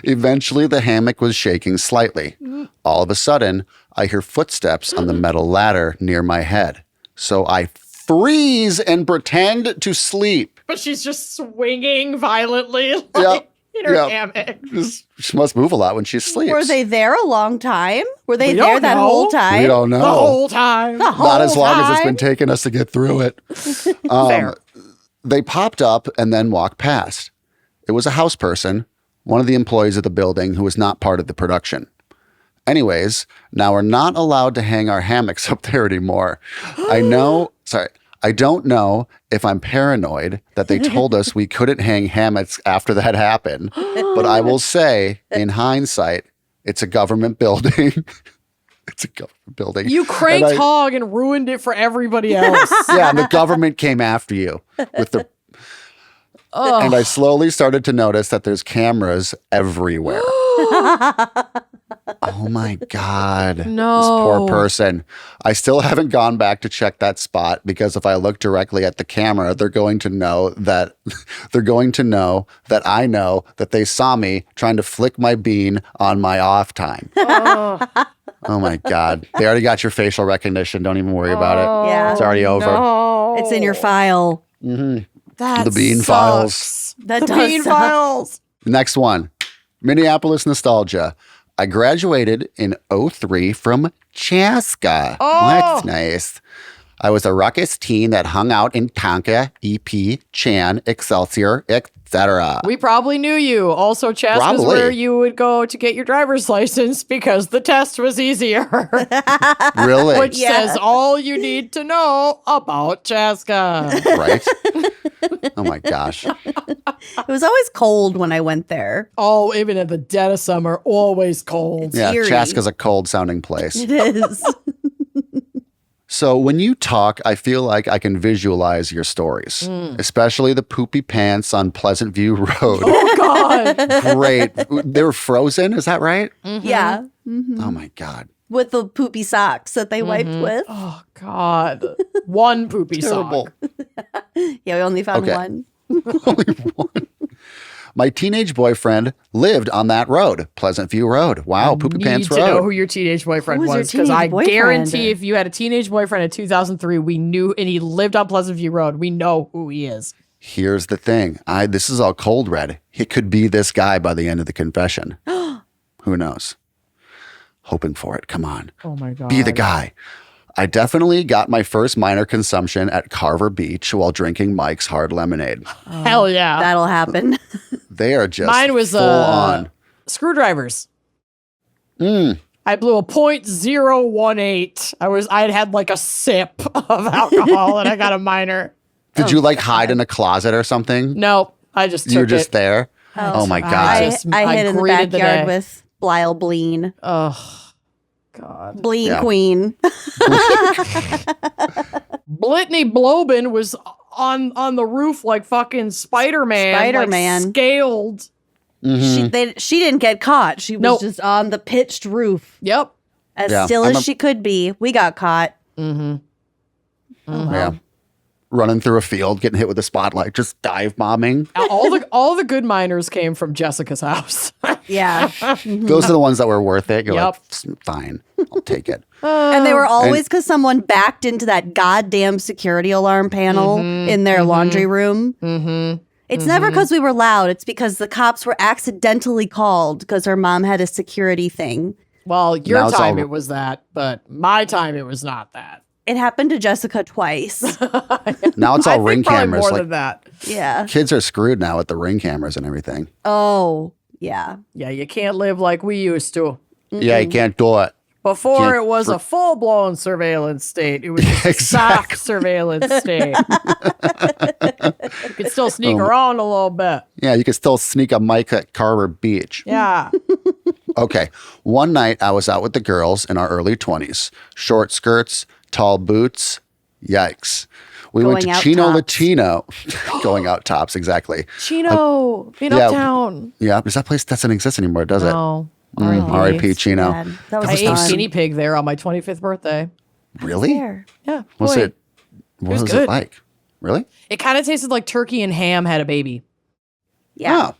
eventually the hammock was shaking slightly. All of a sudden, I hear footsteps on the metal ladder near my head. So I freeze and pretend to sleep. But she's just swinging violently like, Yep. in her Yep. hammock. She must move a lot when she sleeps. Were they there a long time? Were they We there don't that know. whole time? We don't know. The whole time. Not as long as it's been time? taking us to get through it. Fair. They popped up and then walked past. It was a house person, one of the employees of the building who was not part of the production. Anyways, now we're not allowed to hang our hammocks up there anymore. I don't know if I'm paranoid that they told us we couldn't hang hammocks after that happened, but I will say, in hindsight, it's a government building. It's a government building. You cranked And I- hog and ruined it for everybody else. Yeah, and the government came after you with the. And I slowly started to notice that there's cameras everywhere. Oh my God. No. This poor person. I still haven't gone back to check that spot because if I look directly at the camera, they're going to know that I know that they saw me trying to flick my bean on my off time. Oh my God. They already got your facial recognition. Don't even worry about it. Yeah. It's already over. No. It's in your file. That The bean sucks. files. That The does bean suck. files. Next one. Minneapolis nostalgia. I graduated in '03 from Chaska. Oh. That's nice. I was a ruckus teen that hung out in Tonka, EP, Chan, Excelsior, etc. We probably knew you. Also, Chaska's Probably. where you would go to get your driver's license because the test was easier. Really? Which says all you need to know about Chaska. Right? Oh my gosh. It was always cold when I went there. Oh, even in the dead of summer, always cold. Yeah, eerie. Chaska's a cold sounding place. It is. So when you talk, I feel like I can visualize your stories, especially the poopy pants on Pleasant View Road. Oh, God. Great. They were frozen, is that right? Yeah. Oh my God. With the poopy socks that they wiped with. Oh, God. One poopy Terrible. sock. Yeah, we only found Okay. one. Only one. My teenage boyfriend lived on that road, Pleasant View Road. Wow, Poopy Need Pants to know who Road. your teenage boyfriend Who was your was, because teenage I boyfriend? guarantee if you had a teenage boyfriend in 2003, we knew, and he lived on Pleasant View Road, we know who he is. Here's the thing. This is all cold red. It could be this guy by the end of the confession. Who knows? Hoping for it. Come on. Oh my God. Be the guy. I definitely got my first minor consumption at Carver Beach while drinking Mike's Hard Lemonade. Hell yeah. That'll happen. They are just Mine was full on. Screwdrivers. Mm. I blew a .018. I had like a sip of alcohol and I got a minor. Did you like hide in a closet or something? No, I just took You were just it. there? Oh my I God. just- I hid in the greeted the backyard day. with Blyle Bleen. Oh, God. Bleen Yeah. Queen. Brittany Blobin was on the roof like fucking Spider-Man. Spider-Man. Like scaled. She didn't get caught. She was Nope. just on the pitched roof. Yep. As Yeah, still I'm as a- she could be. We got caught. Yeah. Running through a field, getting hit with a spotlight, just dive bombing. All the good miners came from Jessica's house. Yeah. Those are the ones that were worth it. You're Yep. like, fine, I'll take it. And they were always because someone backed into that goddamn security alarm panel in their laundry room. It's never because we were loud. It's because the cops were accidentally called because her mom had a security thing. Well, your Now it's time all- it was that, but my time it was not that. It happened to Jessica twice. Now it's I all ring think probably cameras. more Like than that. Yeah. kids are screwed now with the ring cameras and everything. Oh, yeah. Yeah, you can't live like we used to. Yeah, you can't do it. Before Can't it was a full-blown surveillance state. It was just a soft surveillance state. You could still sneak around a little bit. Yeah, you can still sneak a mic at Carver Beach. Yeah. Okay. One night I was out with the girls in our early 20s. Short skirts, tall boots. Yikes. We went Going to out Chino tops. Latino. Going out tops, exactly. Chino in yeah. Uptown. Yeah, because that place doesn't exist anymore, does it? No. R.I.P. Chino. Sad. That was I ate fun. guinea pig there on my 25th birthday. Really? There. Yeah. Was boy. it? What was was good. it like? Really? It kind of tasted like turkey and ham had a baby. Yeah. Oh,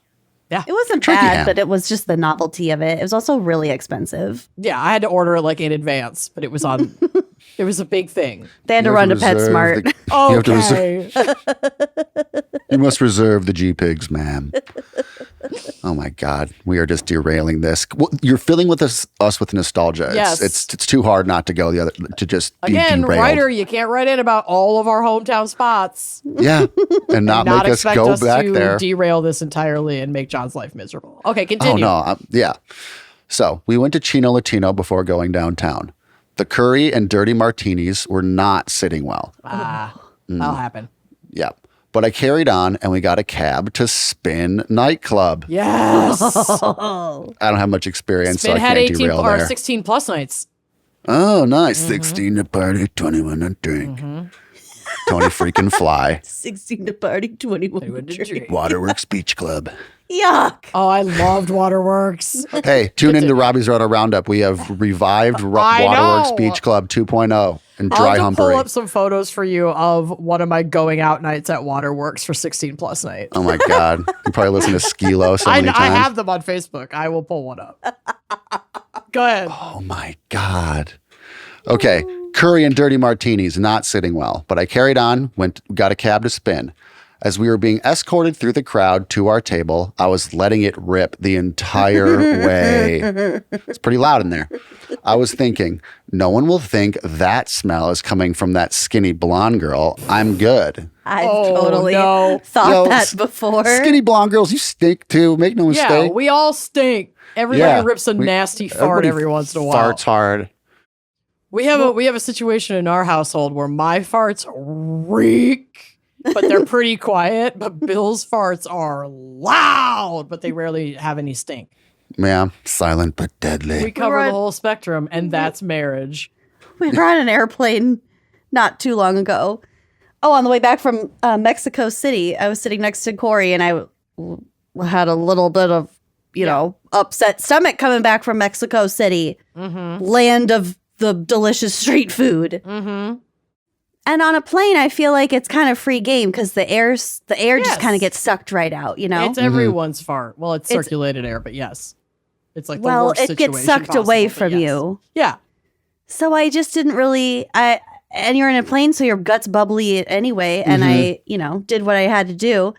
It wasn't Turkey bad, ham. but it was just the novelty of it. It was also really expensive. Yeah, I had to order it like in advance, but it was on. It was a big thing. They had to you run to have reserve PetSmart. the- you, have to reserve, Okay. you must reserve the G pigs, ma'am. Oh my God, we are just derailing this. Well, you're filling with us with nostalgia. Yes. It's too hard not to go the other to just be Again, derailed. writer, you can't write in about all of our hometown spots. Yeah, and not Not make us expect go us back to there. derail this entirely and make John's life miserable. Okay, Oh continue. no, yeah. So we went to Chino Latino before going downtown. The curry and dirty martinis were not sitting well. That'll happen. Yeah. But I carried on and we got a cab to Spin nightclub. Yes. I don't have much experience, so Spin I had can't 18 derail or there. 16 plus nights. Oh, nice. 16 to party, 21 to drink. Tony freaking fly. 16 to party, 21 to to drink. Waterworks Beach Club. Yuck. Oh, I loved Waterworks. Hey, tune into Robbie's Roto Roundup. We have revived I Waterworks know. Beach Club 2.0 and I'll Dry have to Humpery. pull up some photos for you of one of my going out nights at Waterworks for 16 plus night. Oh my God. You probably listen to Skilo so I many times. have them on Facebook. I will pull one up. Go ahead. Oh my God. Okay. Curry and dirty martinis not sitting well, but I carried on, got a cab to Spin. As we were being escorted through the crowd to our table, I was letting it rip the entire way. It's pretty loud in there. I was thinking, no one will think that smell is coming from that skinny blonde girl. I'm good. I've totally thought Yo, that before. Skinny blonde girls, you stink too. Make no mistake. Yeah, we all stink. Everybody rips a nasty fart every once in a while. Farts hard. We have a situation in our household where my farts reek, but they're pretty quiet. But Bill's farts are loud, but they rarely have any stink. Yeah, silent but deadly. We cover the whole spectrum, and that's marriage. We were on an airplane not too long ago. Oh, on the way back from Mexico City, I was sitting next to Corey, and I had a little bit of, upset stomach coming back from Mexico City, land of the delicious street food. Mm-hmm. And on a plane, I feel like it's kind of free game because the air just kind of gets sucked right out, It's everyone's fart. Well, it's circulated air, but yes. It's like the worst situation it gets sucked possible, away from you. Yeah. So I just didn't really, and you're in a plane, so your gut's bubbly anyway. And I, did what I had to do.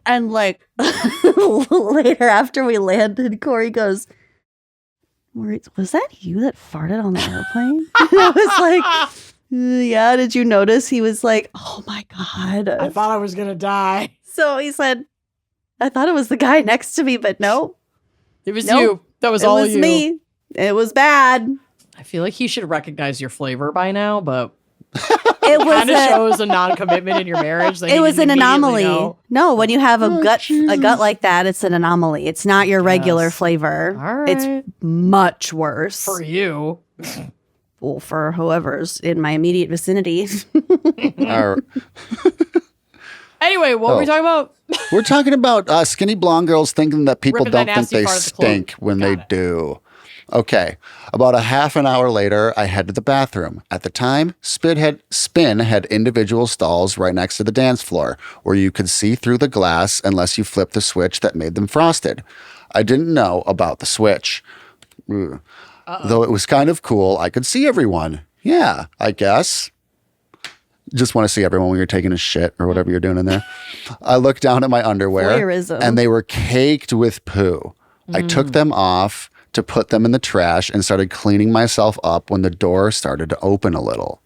And like later after we landed, Corey goes, was that you that farted on the airplane? And I was like, yeah, did you notice? He was like, oh my God. I thought I was going to die. So he said, I thought it was the guy next to me, but no. It was you. That was all you. It was me. It was bad. I feel like he should recognize your flavor by now, but it kind of shows a non-commitment in your marriage. It was an anomaly. No, when you have a gut like that, it's an anomaly. It's not your regular flavor. All right. It's much worse for you. Well, for whoever's in my immediate vicinity. Anyway, what were we talking about? We're talking about skinny blonde girls thinking that people Ripping don't that think they nasty fart at the stink club. when Got they it. do. Okay. About a half an hour later, I head to the bathroom. At the time, Spin had individual stalls right next to the dance floor where you could see through the glass unless you flipped the switch that made them frosted. I didn't know about the switch. Though it was kind of cool, I could see everyone. Yeah, I guess. Just want to see everyone when you're taking a shit or whatever you're doing in there. I looked down at my underwear Voyeurism. and they were caked with poo. I took them off to put them in the trash and started cleaning myself up when the door started to open a little.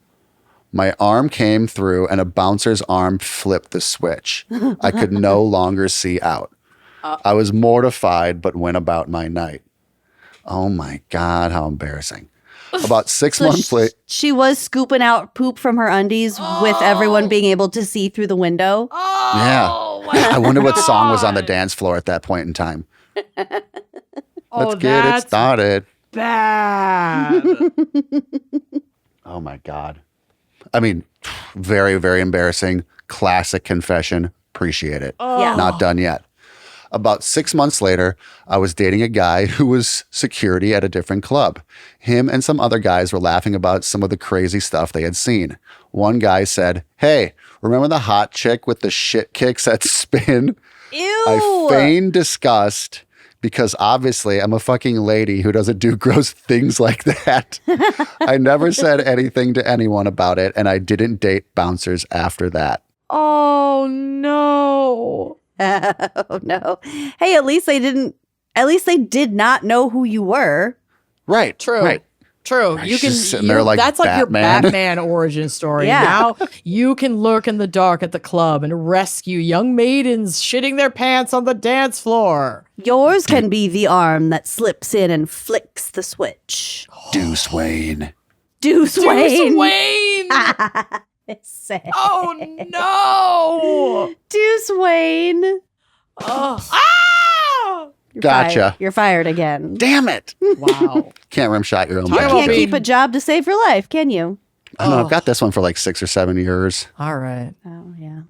My arm came through and a bouncer's arm flipped the switch. I could no longer see out. I was mortified but went about my night. Oh my God, how embarrassing. About 6 months later. She was scooping out poop from her undies with everyone being able to see through the window. Yeah. I wonder what song was on the dance floor at that point in time. Let's get it started. Bad. Oh my God. I mean, very, very embarrassing. Classic confession. Appreciate it. Yeah. Not done yet. About 6 months later, I was dating a guy who was security at a different club. Him and some other guys were laughing about some of the crazy stuff they had seen. One guy said, "Hey, remember the hot chick with the shit kicks at Spin?" Ew. I feigned disgust because obviously I'm a fucking lady who doesn't do gross things like that. I never said anything to anyone about it, and I didn't date bouncers after that. Oh no. Oh no. Hey, at least they did not know who you were. Right. True. Right. True. I You was can. just sitting there like that's like your Batman. Batman origin story. Yeah. Now you can lurk in the dark at the club and rescue young maidens shitting their pants on the dance floor. Yours can be the arm that slips in and flicks the switch. Deuce Wayne. Deuce Wayne. Wayne. It's sad. Oh no. Deuce Wayne. Oh. Ah! You're Gotcha. fired. You're fired again. Damn it. Wow. Can't rimshot your own Talk bed. about Can't being- keep a job to save your life, can you? I don't know. I've got this one for like 6 or 7 years. All right. Oh, yeah.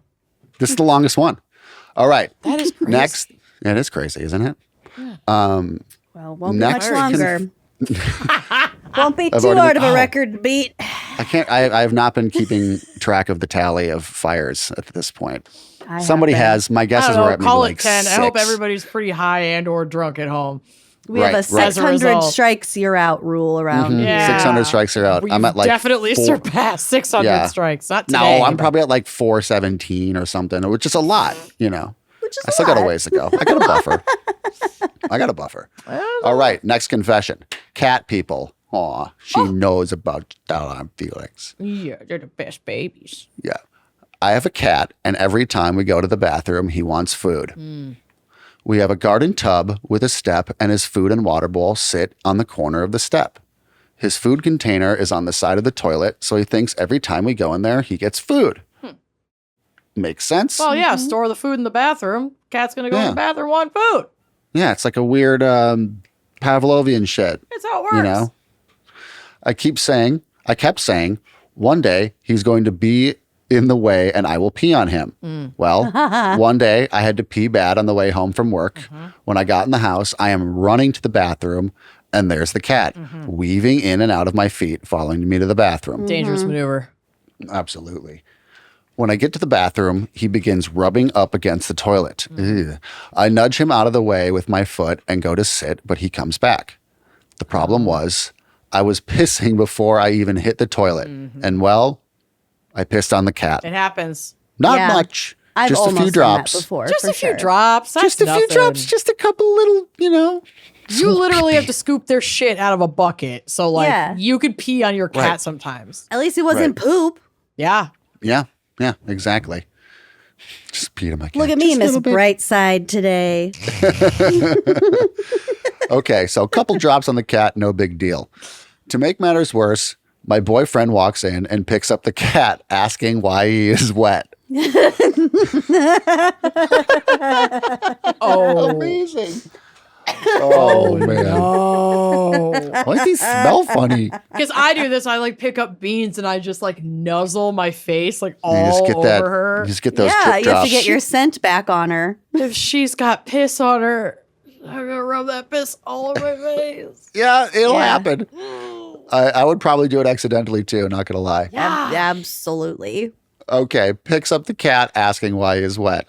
This is the longest one. All right. That is crazy. Next. It is crazy, isn't it? Well, won't Next be much longer. Won't be I've too already hard been- of a record to beat. I can't. I have not been keeping track of the tally of fires at this point. I Somebody have been. has. My I guess don't is know, we're at maybe call like it 10. 6. I hope everybody's pretty high and or drunk at home. We have a Right, right. 600 result. strikes you're out rule around. Mhm. Yeah. 600 strikes are out. We've I'm at like definitely 4 surpassed 600 Yeah. strikes. Not today. No, I'm but- probably at like 417 or something, which is a lot, you know. Which is I still got a lot. ways to go. I got a buffer. I got a buffer. All right, next confession. Cat people. Aw, she knows about our feelings. Yeah, they're the best babies. Yeah. I have a cat, and every time we go to the bathroom, he wants food. We have a garden tub with a step, and his food and water bowl sit on the corner of the step. His food container is on the side of the toilet, so he thinks every time we go in there, he gets food. Makes sense? Well, yeah, store the food in the bathroom. Cat's going to go in Yeah. the bathroom, want food. Yeah, it's like a weird Pavlovian shit. That's how it works. You know? I kept saying, one day he's going to be in the way and I will pee on him. Well, one day I had to pee bad on the way home from work. When I got in the house, I am running to the bathroom and there's the cat weaving in and out of my feet, following me to the bathroom. Dangerous maneuver. Absolutely. When I get to the bathroom, he begins rubbing up against the toilet. Ugh. I nudge him out of the way with my foot and go to sit, but he comes back. The problem was I was pissing before I even hit the toilet. And well, I pissed on the cat. It happens. Not Yeah. much. I've just a almost few done drops. that before. Just for a few sure. drops. That's Just a few nothing. drops. Just a couple little, you know. You literally have to scoop their shit out of a bucket. So, like, Yeah. you could pee on your cat Right. sometimes. At least it wasn't poop. Yeah. Yeah. Yeah, exactly. Just peed on my cat. Look at me, Just a Miss little bit. Brightside today. Okay, so a couple drops on the cat, no big deal. To make matters worse, my boyfriend walks in and picks up the cat, asking why he is wet. Oh. Amazing. Oh, man. Oh. Why does he smell funny? Because I do this. I, like, pick up beans and I just, like, nuzzle my face, like, You all just get over that. her. You just get those Yeah, drip you have drops. to get your scent back on her. If she's got piss on her, I'm going to rub that piss all over my face. Yeah, it'll Yeah. happen. I would probably do it accidentally too, not gonna lie. Absolutely. Okay, picks up the cat asking why he is wet.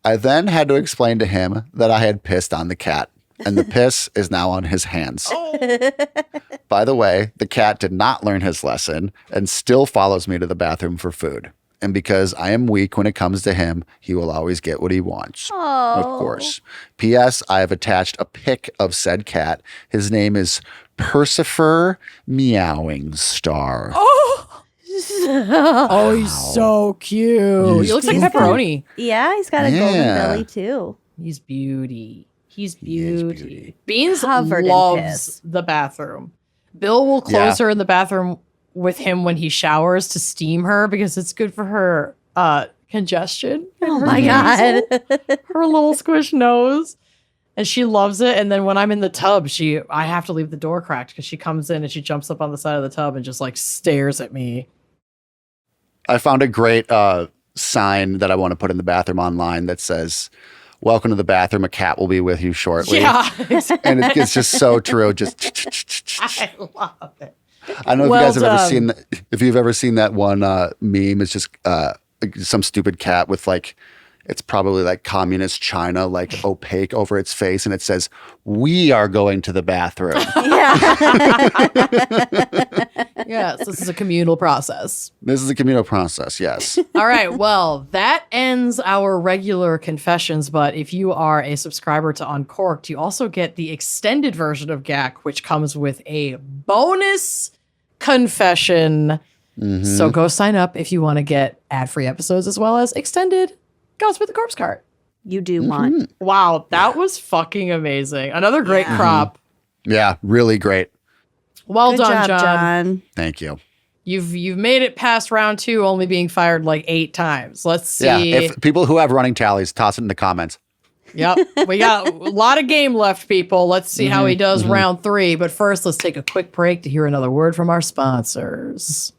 I then had to explain to him that I had pissed on the cat, and the piss is now on his hands. By the way, the cat did not learn his lesson and still follows me to the bathroom for food. And because I am weak when it comes to him, he will always get what he wants. Of course. P.S. I have attached a pic of said cat. His name is Percifer Meowing Star. Oh, he's so cute. He looks like pepperoni. Yeah, he's got a golden Yeah. belly too. He's beauty. He's is beauty. beauty. Beans Covered in loves piss. the bathroom. Bill will close Yeah. her in the bathroom with him when he showers to steam her because it's good for her congestion. Oh my god. Her little squish nose. And she loves it. And then when I'm in the tub, I have to leave the door cracked because she comes in and she jumps up on the side of the tub and just like stares at me. I found a great sign that I want to put in the bathroom online that says, "Welcome to the bathroom. A cat will be with you shortly." Yeah. And it's just so true. Just I love it. I don't know if Well you guys have ever done. seen if you've ever seen that one meme. It's just some stupid cat with like, it's probably like communist China, like opaque over its face, and it says, "We are going to the bathroom." Yes, this is a communal process. This is a communal process. Yes. All right. Well, that ends our regular confessions. But if you are a subscriber to Uncorked, you also get the extended version of GAC, which comes with a bonus confession. So go sign up if you want to get ad-free episodes as well as extended Gods with the Corpse Cart. You do want. Wow, that was fucking amazing. Another great crop. Yeah. Really great. Well Good done, job, John. Thank you. You've made it past round 2, only being fired like 8 times. Let's see. Yeah. If people who have running tallies, toss it in the comments. Yep. We got a lot of game left, people. Let's see how he does round 3. But first, let's take a quick break to hear another word from our sponsors.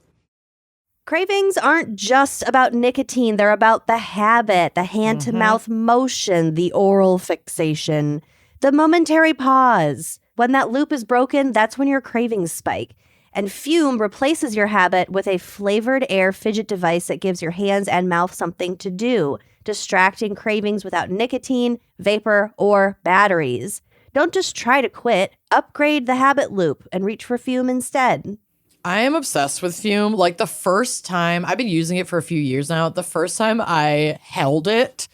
Cravings aren't just about nicotine. They're about the habit, the hand-to-mouth motion, the oral fixation, the momentary pause. When that loop is broken, that's when your cravings spike. And Fume replaces your habit with a flavored air fidget device that gives your hands and mouth something to do, distracting cravings without nicotine, vapor, or batteries. Don't just try to quit. Upgrade the habit loop and reach for Fume instead. I am obsessed with Fume. Like the first time, I've been using it for a few years now. The first time I held it,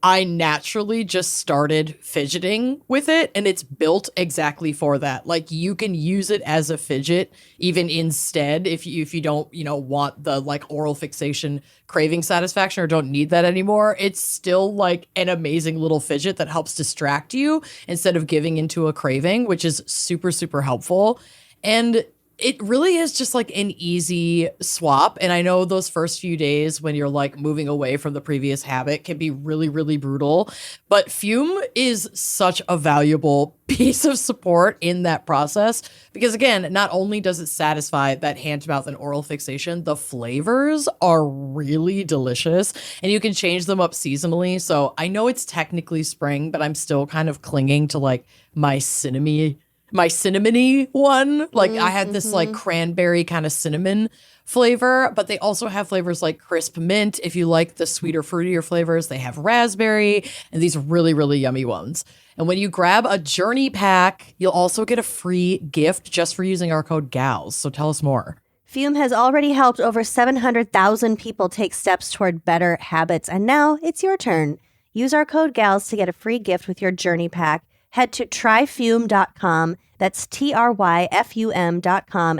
I naturally just started fidgeting with it, and it's built exactly for that. Like you can use it as a fidget even instead if you don't, want the like oral fixation craving satisfaction or don't need that anymore. It's still like an amazing little fidget that helps distract you instead of giving into a craving, which is super, super helpful. And it really is just like an easy swap. And I know those first few days when you're like moving away from the previous habit can be really, really brutal. But Fume is such a valuable piece of support in that process because, again, not only does it satisfy that hand-to-mouth and oral fixation, the flavors are really delicious and you can change them up seasonally. So I know it's technically spring, but I'm still kind of clinging to like my cinnamony one. Like I had this like cranberry kind of cinnamon flavor, but they also have flavors like crisp mint. If you like the sweeter, fruitier flavors, they have raspberry and these really, really yummy ones. And when you grab a journey pack, you'll also get a free gift just for using our code GALS. So tell us more. Fume has already helped over 700,000 people take steps toward better habits. And now it's your turn. Use our code GALS to get a free gift with your journey pack. Head to tryfume.com. That's tryfum.com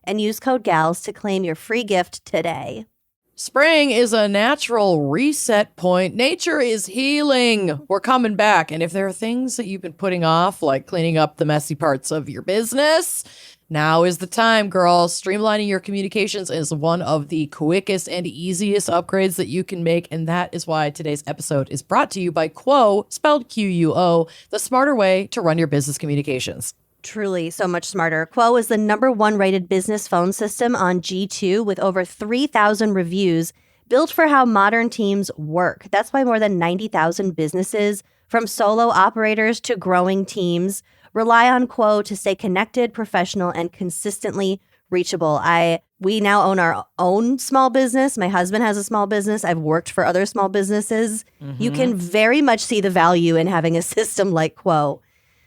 and use code GALS to claim your free gift today. Spring is a natural reset point. Nature is healing. We're coming back. And if there are things that you've been putting off, like cleaning up the messy parts of your business, now is the time, girl. Streamlining your communications is one of the quickest and easiest upgrades that you can make. And that is why today's episode is brought to you by Quo, spelled Quo, the smarter way to run your business communications. Truly so much smarter. Quo is the #1 rated business phone system on G2 with over 3,000 reviews, built for how modern teams work. That's why more than 90,000 businesses, from solo operators to growing teams, rely on Quo to stay connected, professional, and consistently reachable. We now own our own small business. My husband has a small business. I've worked for other small businesses. You can very much see the value in having a system like Quo.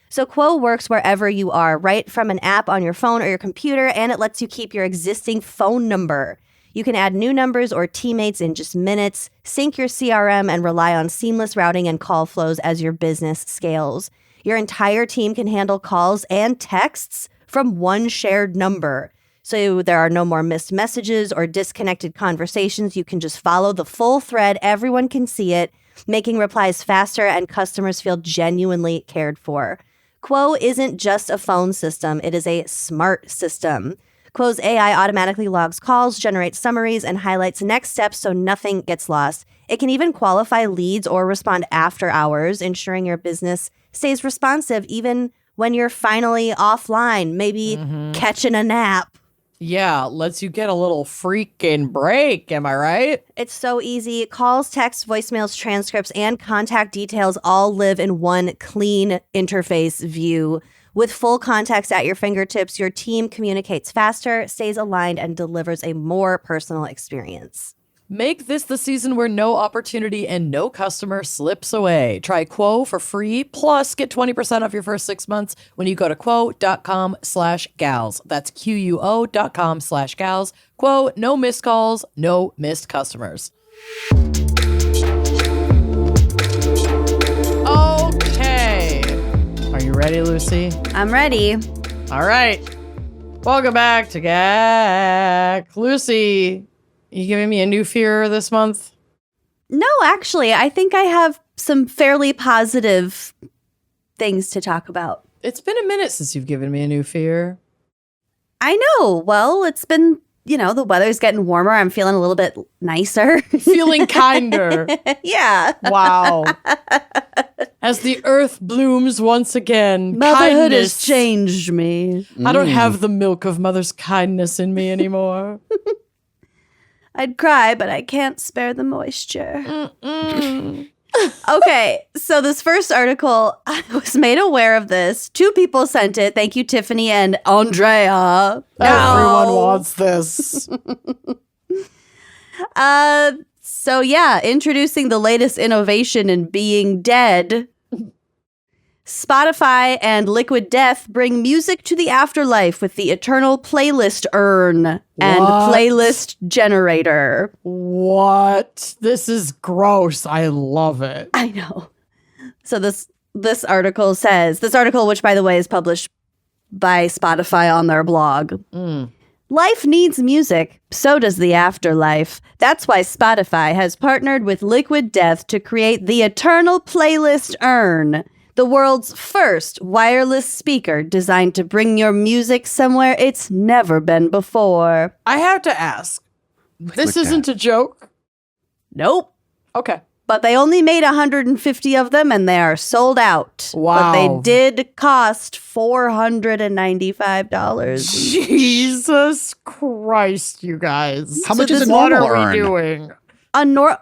So Quo works wherever you are, right from an app on your phone or your computer, and it lets you keep your existing phone number. You can add new numbers or teammates in just minutes, sync your CRM, and rely on seamless routing and call flows as your business scales. Your entire team can handle calls and texts from one shared number. So there are no more missed messages or disconnected conversations. You can just follow the full thread. Everyone can see it, making replies faster and customers feel genuinely cared for. Quo isn't just a phone system. It is a smart system. Quo's AI automatically logs calls, generates summaries, and highlights next steps so nothing gets lost. It can even qualify leads or respond after hours, ensuring your business stays responsive even when you're finally offline, maybe catching a nap. Yeah, lets you get a little freaking break. Am I right? It's so easy. Calls, texts, voicemails, transcripts, and contact details all live in one clean interface view. With full context at your fingertips, your team communicates faster, stays aligned, and delivers a more personal experience. Make this the season where no opportunity and no customer slips away. Try Quo for free, plus get 20% off your first 6 months when you go to quo.com/gals. That's QUO.com/gals. Quo, no missed calls, no missed customers. Okay. Are you ready, Lucy? I'm ready. All right. Welcome back to GAC. Lucy, you giving me a new fear this month? No, actually, I think I have some fairly positive things to talk about. It's been a minute since you've given me a new fear. I know. Well, it's been, the weather's getting warmer. I'm feeling a little bit nicer. Feeling kinder. Yeah. Wow. As the earth blooms once again, Motherhood kindness. has changed me. I don't have the milk of mother's kindness in me anymore. I'd cry, but I can't spare the moisture. Okay, so this first article, I was made aware of this. 2 people sent it. Thank you, Tiffany and Andrea. Everyone wants this. So yeah, introducing the latest innovation in being dead. Spotify and Liquid Death bring music to the afterlife with the eternal playlist urn and playlist generator. What? This is gross. I love it. I know. So this article, which by the way is published by Spotify on their blog. Life needs music, so does the afterlife. That's why Spotify has partnered with Liquid Death to create the Eternal Playlist Urn, the world's first wireless speaker designed to bring your music somewhere it's never been before. I have to ask. This isn't a joke? Nope. Okay. But they only made 150 of them and they are sold out. Wow. But they did cost $495. Jesus Christ, you guys. How much is a What normal are urn? we doing?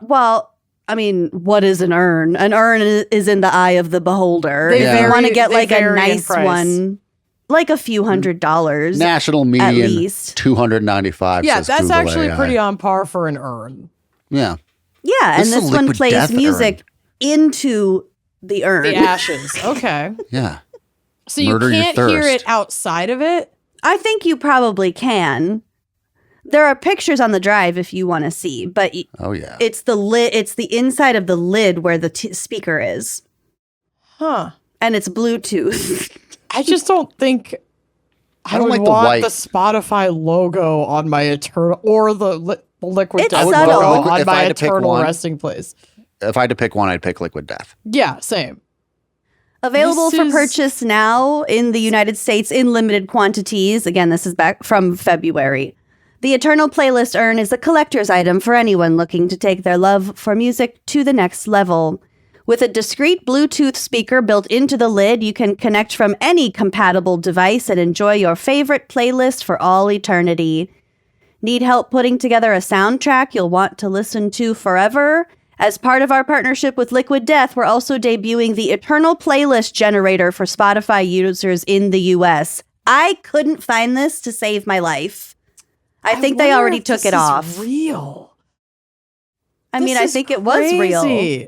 Well, I mean, what is an urn? An urn is in the eye of the beholder. They If you want to get they like a vary in nice price. one, like a few $100s. National median, least. $295. Yeah, says that's Google actually AI. pretty on par for an urn. Yeah. Yeah, This and is a this one Liquid plays Death music into the urn. The ashes. Okay. Yeah. So you Murder your can't hear thirst. it outside of it? I think you probably can. There are pictures on the drive if you want to see, but Oh, yeah. it's the lid. It's the inside of the lid where the speaker is, Huh. and it's Bluetooth. I just don't think I don't would like the want white. the Spotify logo on my eternal or the Liquid It's Death subtle. logo on If I my had to pick eternal one- resting place. If I had to pick one, I'd pick Liquid Death. Yeah, same. Available This for is- purchase now in the United States in limited quantities. Again, this is back from February. The Eternal Playlist Urn is a collector's item for anyone looking to take their love for music to the next level. With a discrete Bluetooth speaker built into the lid, you can connect from any compatible device and enjoy your favorite playlist for all eternity. Need help putting together a soundtrack you'll want to listen to forever? As part of our partnership with Liquid Death, we're also debuting the Eternal Playlist Generator for Spotify users in the US. I couldn't find this to save my life. I think they wonder already if took this it is off. Real. I mean, This I is think it was real, crazy.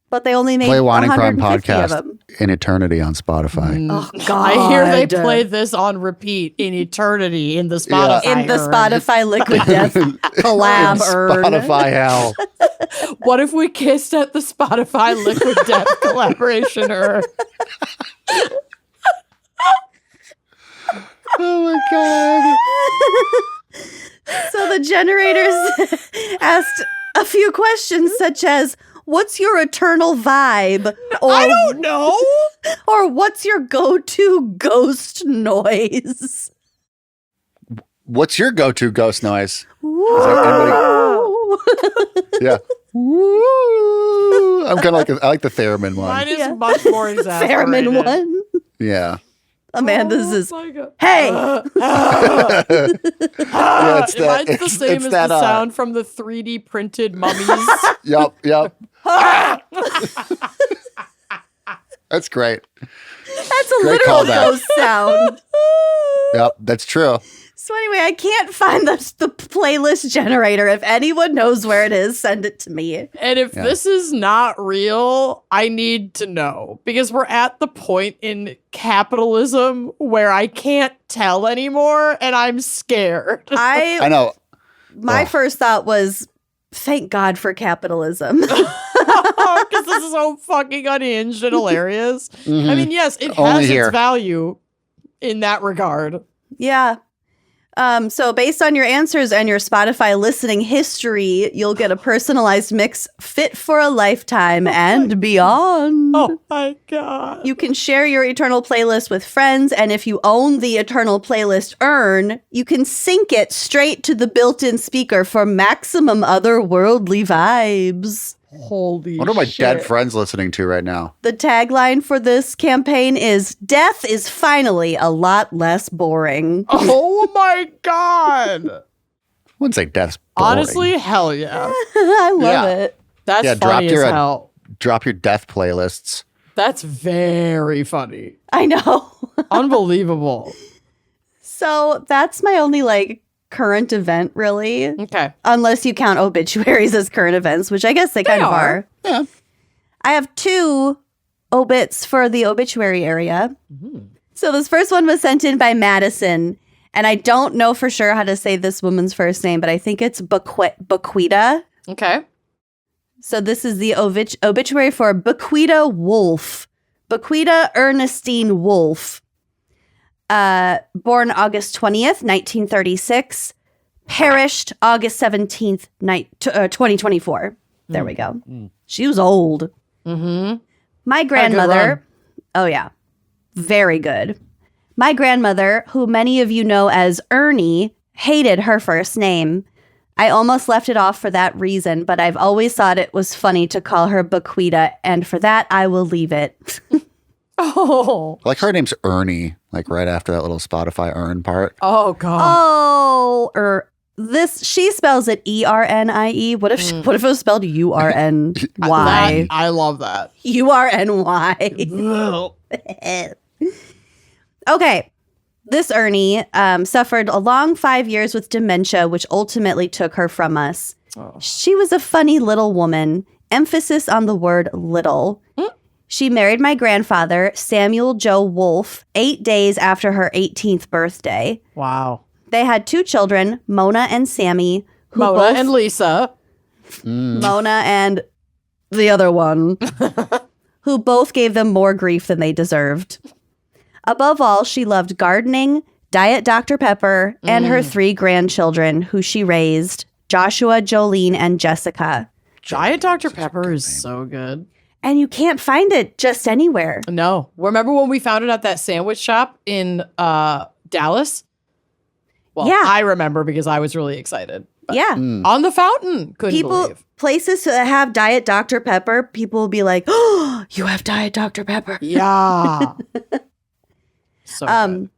but they only made Play Wine and Crime 150 of podcast them. in eternity on Spotify. Oh, God. I hear they play this on repeat in eternity in the Spotify. In the urn. Spotify Liquid Death collab urn. Spotify hell. What if we kissed at the Spotify Liquid Death collaboration urn? Oh my God. So the generators asked a few questions such as, what's your eternal vibe? Or, I don't know. or what's your go-to ghost noise? What's your go-to ghost noise? Ooh. Yeah. Woo. I'm kind of I like the theremin one. Mine is Yeah. much more exaggerated. Theremin one. Yeah. Amanda's is, my God. hey! Yeah, it's that. Mine's the same it's as that, the sound from the 3D printed mummies. Yep. That's great. That's a Great literal callback. ghost sound. Yep, that's true. So anyway, I can't find the playlist generator. If anyone knows where it is, send it to me. And if this is not real, I need to know because we're at the point in capitalism where I can't tell anymore and I'm scared. I know. My Oh. first thought was, thank God for capitalism. Because this is so fucking unhinged and hilarious. I mean, yes, it Only has here. its value in that regard. Yeah. So based on your answers and your Spotify listening history, you'll get a personalized mix fit for a lifetime and beyond. Oh my God. You can share your Eternal playlist with friends, and if you own the Eternal playlist urn, you can sync it straight to the built-in speaker for maximum otherworldly vibes. Holy What are my shit. dead friends listening to right now? The tagline for this campaign is, "Death is finally a lot less boring." Oh my God. I wouldn't say death's boring. Honestly, hell yeah. I love Yeah. it. That's Yeah, funny as drop your- hell. Drop your death playlists. That's very funny. I know. Unbelievable. So that's my only current event, really. Okay. Unless you count obituaries as current events, which I guess they kind of are. are. Yeah. I have two obits for the obituary area. So this first one was sent in by Madison, and I don't know for sure how to say this woman's first name, but I think it's Bequita. Okay. So this is the obituary for Bequita Wolf. Bequita Ernestine Wolf. Born August 20th, 1936. Perished August 17th, 2024. There we go. She was old. Mm-hmm. My run. grandmother. Oh, yeah. Very good. My grandmother, who many of you know as Ernie, hated her first name. I almost left it off for that reason, but I've always thought it was funny to call her Bequita, and for that, I will leave it. Oh. Like her name's Ernie, like right after that little Spotify Earn part. Oh, God. Oh, she spells it E-R-N-I-E. What if it was spelled U-R-N-Y? I love that. U-R-N-Y. Okay. This Ernie suffered a long 5 years with dementia, which ultimately took her from us. Oh. She was a funny little woman, emphasis on the word little. She married my grandfather, Samuel Joe Wolfe, 8 days after her 18th birthday. Wow. They had 2 children, Mona and Sammy. Mona and Lisa. Mona and the other one, who both gave them more grief than they deserved. Above all, she loved gardening, Diet Dr. Pepper, and her 3 grandchildren, who she raised, Joshua, Jolene, and Jessica. Giant Dr. Pepper is so good. And you can't find it just anywhere. No. Remember when we found it at that sandwich shop in Dallas? Well, Yeah. I remember because I was really excited. But Yeah. on the fountain. Couldn't believe. Places that have Diet Dr. Pepper, people will be like, oh, you have Diet Dr. Pepper. Yeah. So good.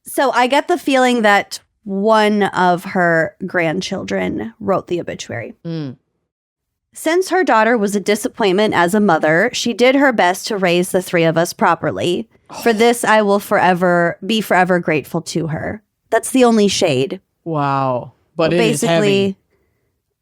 So I get the feeling that one of her grandchildren wrote the obituary. Since her daughter was a disappointment as a mother, she did her best to raise the 3 of us properly. For this, I will be forever grateful to her. That's the only shade. Wow. But it is heavy.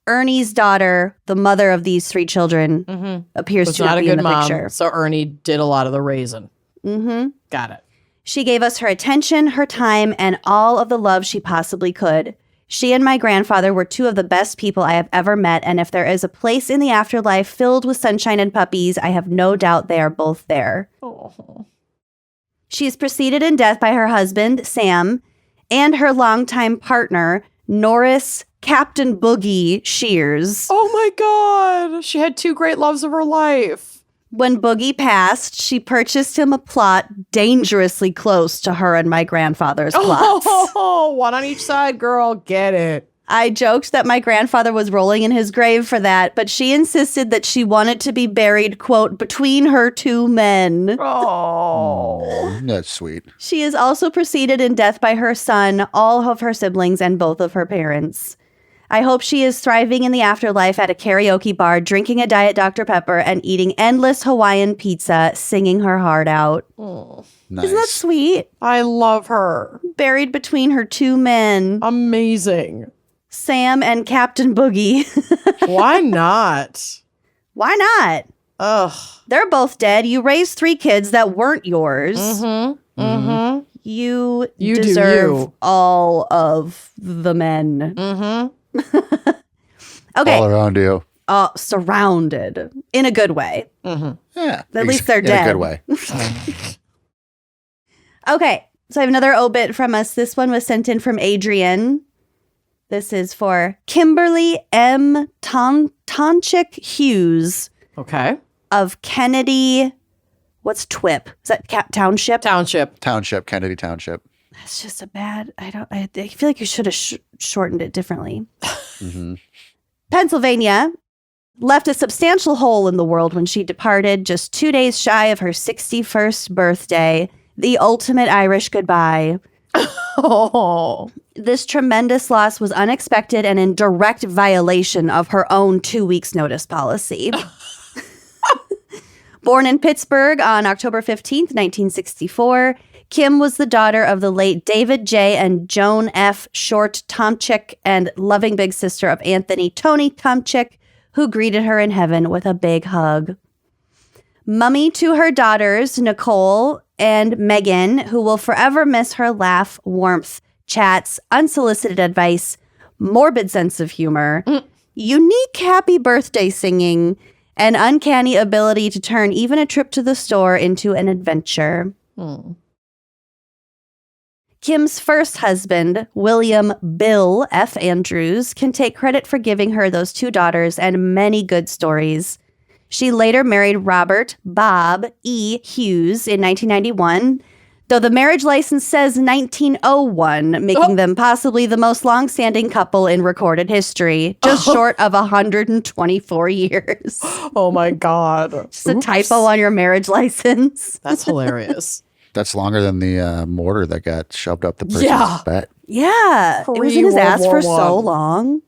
Ernie's daughter, the mother of these 3 children, appears Was to not not a be in good the mom. picture. So Ernie did a lot of the raising. Got it. She gave us her attention, her time, and all of the love she possibly could. She and my grandfather were 2 of the best people I have ever met, and if there is a place in the afterlife filled with sunshine and puppies, I have no doubt they are both there. Oh. She is preceded in death by her husband, Sam, and her longtime partner, Norris Captain Boogie Shears. Oh my God. She had 2 great loves of her life. When Boogie passed, she purchased him a plot dangerously close to her and my grandfather's plots. Oh, one on each side, girl. Get it. I joked that my grandfather was rolling in his grave for that, but she insisted that she wanted to be buried, quote, between her 2 men. Oh. That's sweet. She is also preceded in death by her son, all of her siblings, and both of her parents. I hope she is thriving in the afterlife at a karaoke bar, drinking a Diet Dr. Pepper and eating endless Hawaiian pizza, singing her heart out. Nice. Isn't that sweet? I love her. Buried between her 2 men, Amazing. Sam and Captain Boogie. Why not? Why not? Ugh. They're both dead. You raised 3 kids that weren't yours. You You do deserve you. all of the men. Okay. All around you. Surrounded in a good way. Yeah. At least they're in dead. a good way. Okay. So I have another obit from us. This one was sent in from Adrian. This is for Kimberly M. Tonchik Hughes Okay. of Kennedy. What's TWIP? Is that township? Township, Kennedy Township. That's just a bad. I feel like you should have shortened it differently. Pennsylvania left a substantial hole in the world when she departed just 2 days shy of her 61st birthday. The ultimate Irish goodbye. Oh. This tremendous loss was unexpected and in direct violation of her own 2 weeks notice policy. Born in Pittsburgh on October 15th, 1964, Kim was the daughter of the late David J. and Joan F. Short Tomczyk and loving big sister of Anthony Tony Tomczyk, who greeted her in heaven with a big hug. Mummy to her daughters, Nicole and Megan, who will forever miss her laugh, warmth, chats, unsolicited advice, morbid sense of humor, unique happy birthday singing, and uncanny ability to turn even a trip to the store into an adventure. Kim's first husband, William Bill F. Andrews, can take credit for giving her those 2 daughters and many good stories. She later married Robert Bob E. Hughes in 1991, though the marriage license says 1901, making them possibly the most long-standing couple in recorded history, just short of 124 years. Oh my God. Just a typo on your marriage license. That's hilarious. That's longer than the mortar that got shoved up the person's butt. Yeah. It was in his ass for so long.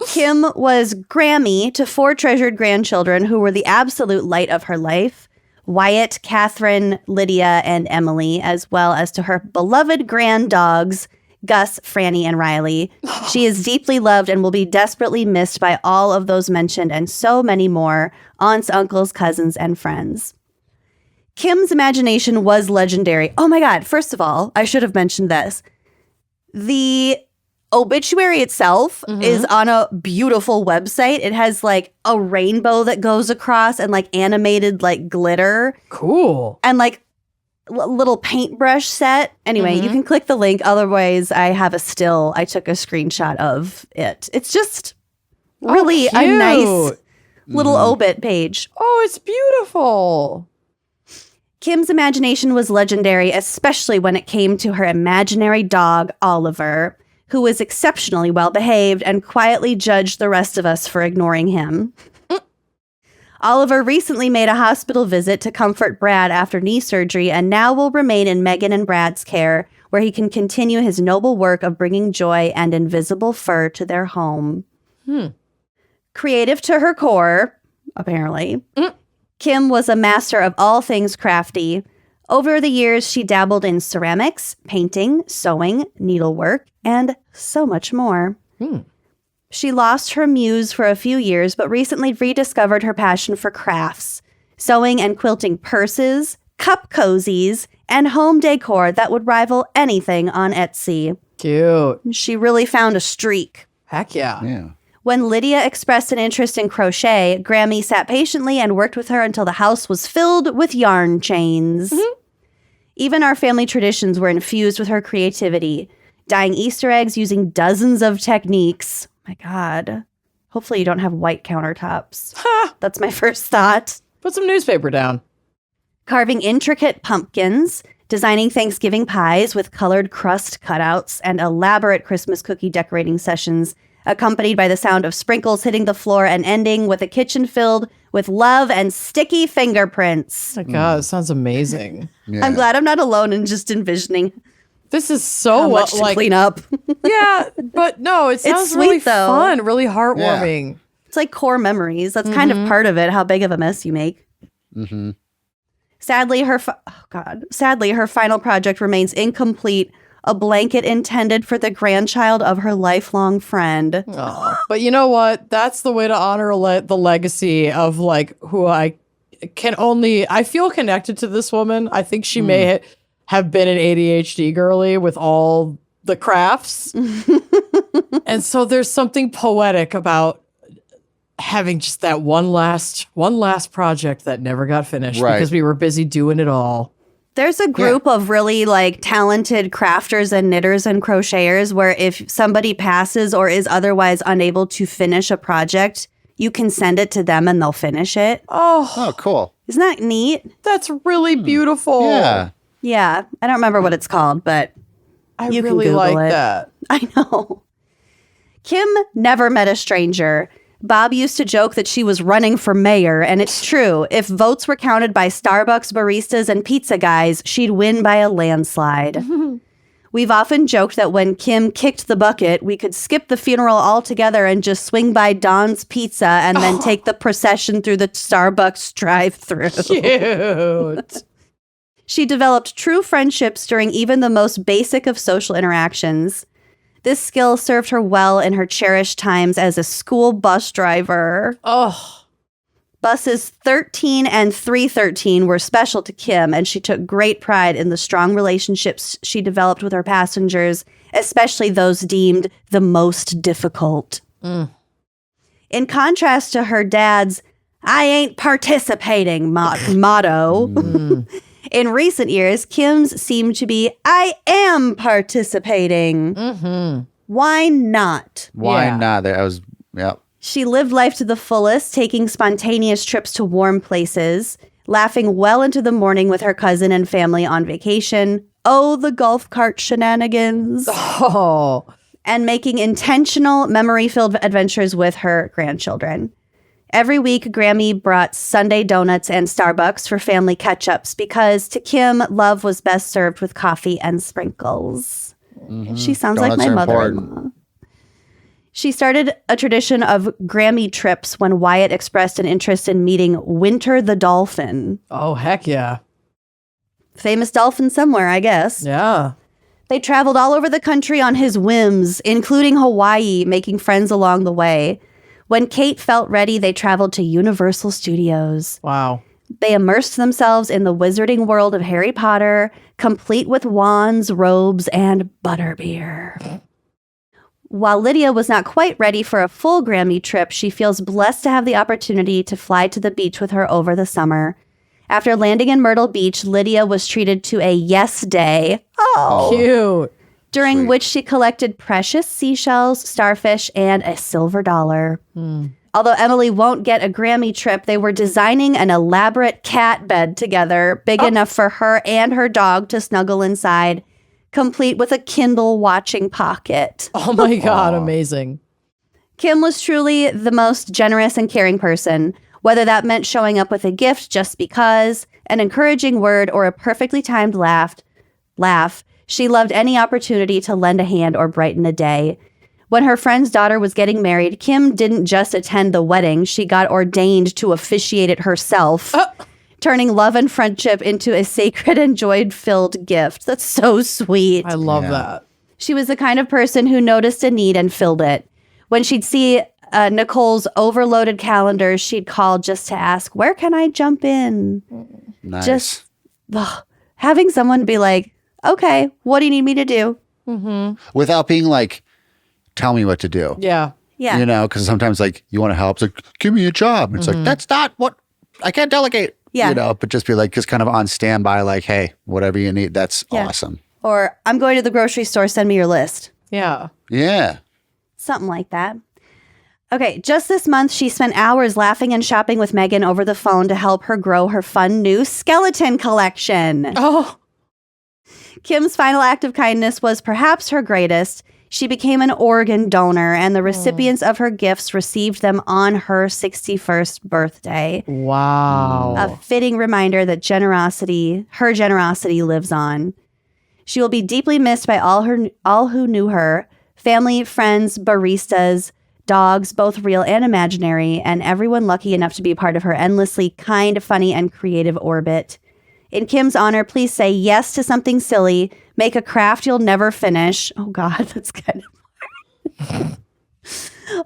Kim was Grammy to 4 treasured grandchildren who were the absolute light of her life. Wyatt, Catherine, Lydia, and Emily, as well as to her beloved grand dogs, Gus, Franny, and Riley. She is deeply loved and will be desperately missed by all of those mentioned and so many more, aunts, uncles, cousins, and friends. Kim's imagination was legendary. Oh my God, first of all, I should have mentioned this. The obituary itself is on a beautiful website. It has like a rainbow that goes across and like animated like glitter. Cool. And like little paintbrush set. Anyway, you can click the link. Otherwise, I have a still. I took a screenshot of it. It's just really a nice little obit page. Oh, it's beautiful. Kim's imagination was legendary, especially when it came to her imaginary dog, Oliver, who was exceptionally well behaved and quietly judged the rest of us for ignoring him. Oliver recently made a hospital visit to comfort Brad after knee surgery and now will remain in Megan and Brad's care, where he can continue his noble work of bringing joy and invisible fur to their home. Creative to her core, apparently, Kim was a master of all things crafty. Over the years, she dabbled in ceramics, painting, sewing, needlework, and so much more. She lost her muse for a few years, but recently rediscovered her passion for crafts, sewing and quilting purses, cup cozies, and home decor that would rival anything on Etsy. Cute. She really found a streak. Heck yeah. Yeah. When Lydia expressed an interest in crochet, Grammy sat patiently and worked with her until the house was filled with yarn chains. Even our family traditions were infused with her creativity, dyeing Easter eggs using dozens of techniques. My God. Hopefully you don't have white countertops. That's my first thought. Put some newspaper down. Carving intricate pumpkins, designing Thanksgiving pies with colored crust cutouts, and elaborate Christmas cookie decorating sessions, accompanied by the sound of sprinkles hitting the floor and ending with a kitchen filled with love and sticky fingerprints. Oh my God, it sounds amazing. Yeah. I'm glad I'm not alone in just envisioning This is so how much to like clean up. yeah, but no, it sounds sweet, really though. fun, really heartwarming. It's like core memories. That's kind of part of it, how big of a mess you make. Sadly, her final project remains incomplete, a blanket intended for the grandchild of her lifelong friend. Oh, but you know what? That's the way to honor the legacy of like who I feel connected to this woman. I think she may have been an ADHD girly with all the crafts. And so there's something poetic about having just that one last project that never got finished because we were busy doing it all. There's a group of really like talented crafters and knitters and crocheters where if somebody passes or is otherwise unable to finish a project, you can send it to them and they'll finish it. Oh, cool. Isn't that neat? That's really beautiful. Yeah. Yeah. I don't remember what it's called, but I you really can Google like it. that. I know. Kim never met a stranger. Bob used to joke that she was running for mayor, and it's true. If votes were counted by Starbucks baristas and pizza guys, she'd win by a landslide. We've often joked that when Kim kicked the bucket, we could skip the funeral altogether and just swing by Don's Pizza and then take the procession through the Starbucks drive-thru. Cute. She developed true friendships during even the most basic of social interactions. This skill served her well in her cherished times as a school bus driver. Oh, Buses 13 and 313 were special to Kim, and she took great pride in the strong relationships she developed with her passengers, especially those deemed the most difficult. In contrast to her dad's "I ain't participating" motto, in recent years, Kim's seemed to be "I am participating." Why not? Why not? Yep. She lived life to the fullest, taking spontaneous trips to warm places, laughing well into the morning with her cousin and family on vacation. Oh, the golf cart shenanigans. Oh. And making intentional, memory-filled adventures with her grandchildren. Every week, Grammy brought Sunday donuts and Starbucks for family catch-ups because to Kim, love was best served with coffee and sprinkles. She sounds like Donuts my are mother-in-law. important. She started a tradition of Grammy trips when Wyatt expressed an interest in meeting Winter the dolphin. Oh, heck yeah. Famous dolphin somewhere, I guess. Yeah. They traveled all over the country on his whims, including Hawaii, making friends along the way. When Kate felt ready, they traveled to Universal Studios. Wow. They immersed themselves in the wizarding world of Harry Potter, complete with wands, robes, and butterbeer. While Lydia was not quite ready for a full Grammy trip, she feels blessed to have the opportunity to fly to the beach with her over the summer. After landing in Myrtle Beach, Lydia was treated to a yes day. Oh, Cute. during which she collected precious seashells, starfish, and a silver dollar. Although Emily won't get a Grammy trip, they were designing an elaborate cat bed together, big enough for her and her dog to snuggle inside, complete with a Kindle watching pocket. Oh my God, amazing. Kim was truly the most generous and caring person, whether that meant showing up with a gift just because, an encouraging word, or a perfectly timed laugh. She loved any opportunity to lend a hand or brighten a day. When her friend's daughter was getting married, Kim didn't just attend the wedding, she got ordained to officiate it herself, turning love and friendship into a sacred and joy-filled gift. That's so sweet. I love that. She was the kind of person who noticed a need and filled it. When she'd see Nicole's overloaded calendar, she'd call just to ask, "Where can I jump in?" Nice. Just having someone be like, "Okay, what do you need me to do?" Without being like, tell me what to do. Yeah. Yeah. You know, because sometimes like you want to help. It's like, give me a job. It's like, that's not what I can't delegate. Yeah. You know, but just be like, just kind of on standby, like, hey, whatever you need. That's Yeah. awesome. Or, "I'm going to the grocery store, send me your list." Yeah. Yeah. Something like that. Okay, just this month, she spent hours laughing and shopping with Megan over the phone to help her grow her fun new skeleton collection. Oh. Kim's final act of kindness was perhaps her greatest. She became an organ donor, and the recipients of her gifts received them on her 61st birthday. Wow. A fitting reminder that her generosity lives on. She will be deeply missed by all who knew her, family, friends, baristas, dogs, both real and imaginary, and everyone lucky enough to be a part of her endlessly kind, funny, and creative orbit. In Kim's honor, please say yes to something silly. Make a craft you'll never finish. Oh God, that's kind of hard.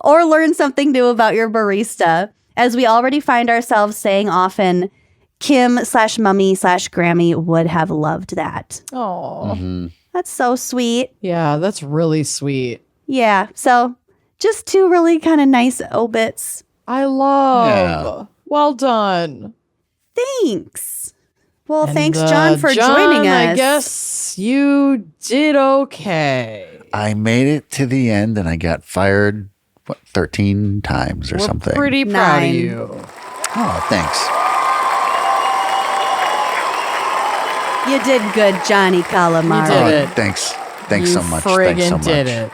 Or learn something new about your barista. As we already find ourselves saying often, Kim/Mummy/Grammy would have loved that. Oh. That's so sweet. Yeah, that's really sweet. Yeah, so just two really kind of nice obits. I love. Yeah. Well done. Thanks. Well, And, thanks, John, for John, joining us. I guess you did okay. I made it to the end and I got fired, 13 times or We're something. pretty proud 9. of you. Oh, thanks. You did good, Johnny Calamari. You did Oh, it. thanks. Thanks You so much. friggin' Thanks so much. did it.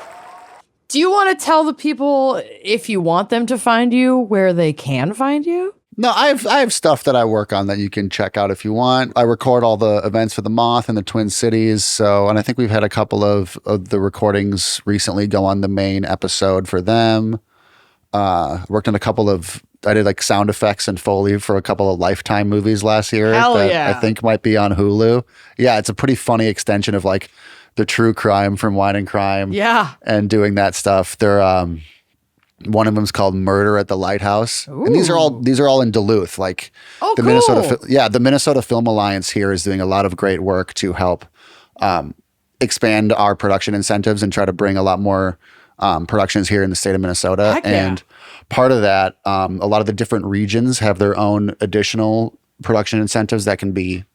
Do you want to tell the people, if you want them to find you, where they can find you? No, I have stuff that I work on that you can check out if you want. I record all the events for the Moth in the Twin Cities. So, and I think we've had a couple of the recordings recently go on the main episode for them. Worked on I did like sound effects and Foley for a couple of Lifetime movies last year Hell that yeah. I think might be on Hulu. Yeah, it's a pretty funny extension of like the true crime from Wine and Crime. Yeah. And doing that stuff. They're One of them's called Murder at the Lighthouse, and these are all in Duluth. Like the cool. the Minnesota Film Alliance here is doing a lot of great work to help expand our production incentives and try to bring a lot more productions here in the state of Minnesota. Heck yeah. And part of that, a lot of the different regions have their own additional production incentives that can be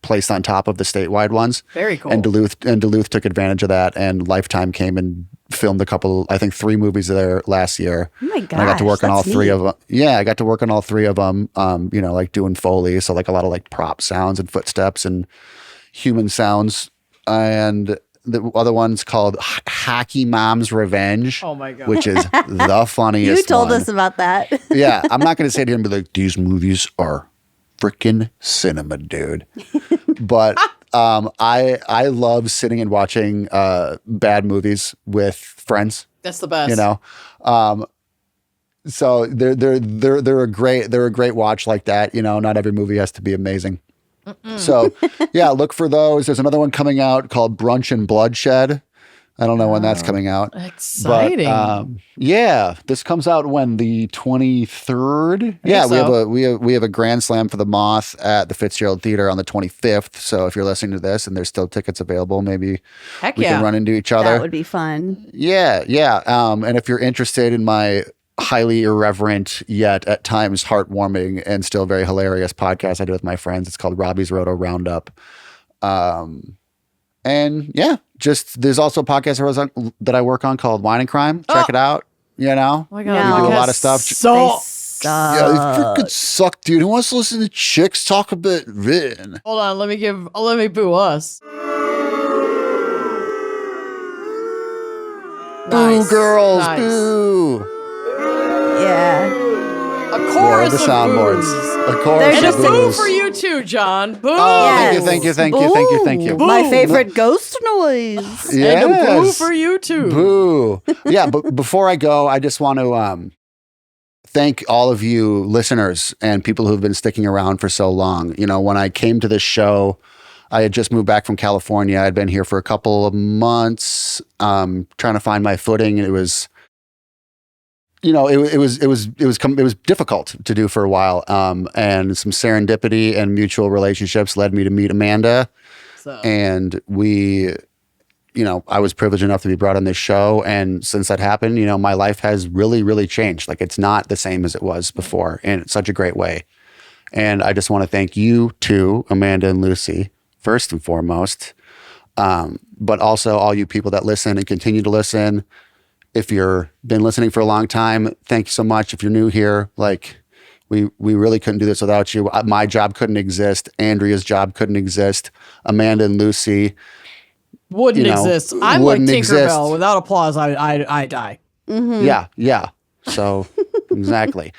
placed on top of the statewide ones. Very cool. And Duluth took advantage of that, and Lifetime came and filmed a couple, I think 3 movies there last year. Oh my And I got to work on all gosh, 3 that's of them. Yeah, I got to work on all 3 of them. Like doing Foley, so like a lot of like prop sounds and footsteps and human sounds. And the other one's called Hacky Mom's Revenge. Oh my God. Which is the funniest. You told one. us about that. Yeah, I'm not going to sit here and be like, these movies are freaking cinema, dude. But I love sitting and watching bad movies with friends. That's the best. You know, so they're a great watch like that. You know, not every movie has to be amazing. So yeah, look for those. There's another one coming out called Brunch and Bloodshed. I don't know when that's coming out. Exciting. But, yeah, this comes out when, the 23rd. Yeah, so. we have a Grand Slam for the Moth at the Fitzgerald Theater on the 25th. So if you're listening to this and there's still tickets available, maybe Heck we yeah. can run into each other. That would be fun. Yeah. And if you're interested in my highly irreverent yet at times heartwarming and still very hilarious podcast I do with my friends, it's called Robbie's Roto Roundup. And yeah, there's also a podcast that I work on called Wine and Crime. Check it out. You know, Oh my God. we do a podcast lot of stuff. So Yeah, they freaking suck, dude. Who wants to listen to chicks talk about written? hold on, let me boo us. Boo, girls, Nice. boo. Yeah. A More chorus of the of soundboards. boos. A chorus There's And a of just boo boos. for you too, John. Boo. Oh, Yes. thank you. Ooh, my favorite ghost noise. And a boo Yes. for you too. Boo. Yeah, but before I go, I just want to thank all of you listeners and people who've been sticking around for so long. You know, when I came to this show, I had just moved back from California. I'd been here for a couple of months, trying to find my footing. It was, it was difficult to do for a while. And some serendipity and mutual relationships led me to meet Amanda. So. And I was privileged enough to be brought on this show. And since that happened, my life has really, really changed. Like, it's not the same as it was before in such a great way. And I just want to thank you too, Amanda and Lucy, first and foremost. But also all you people that listen and continue to listen. If you've been listening for a long time, thank you so much. If you're new here, we really couldn't do this without you. My job couldn't exist. Andrea's job couldn't exist. Amanda and Lucy Wouldn't exist. I'm like wouldn't Tinkerbell. exist. Without applause, I die. Mm-hmm. Yeah. So exactly.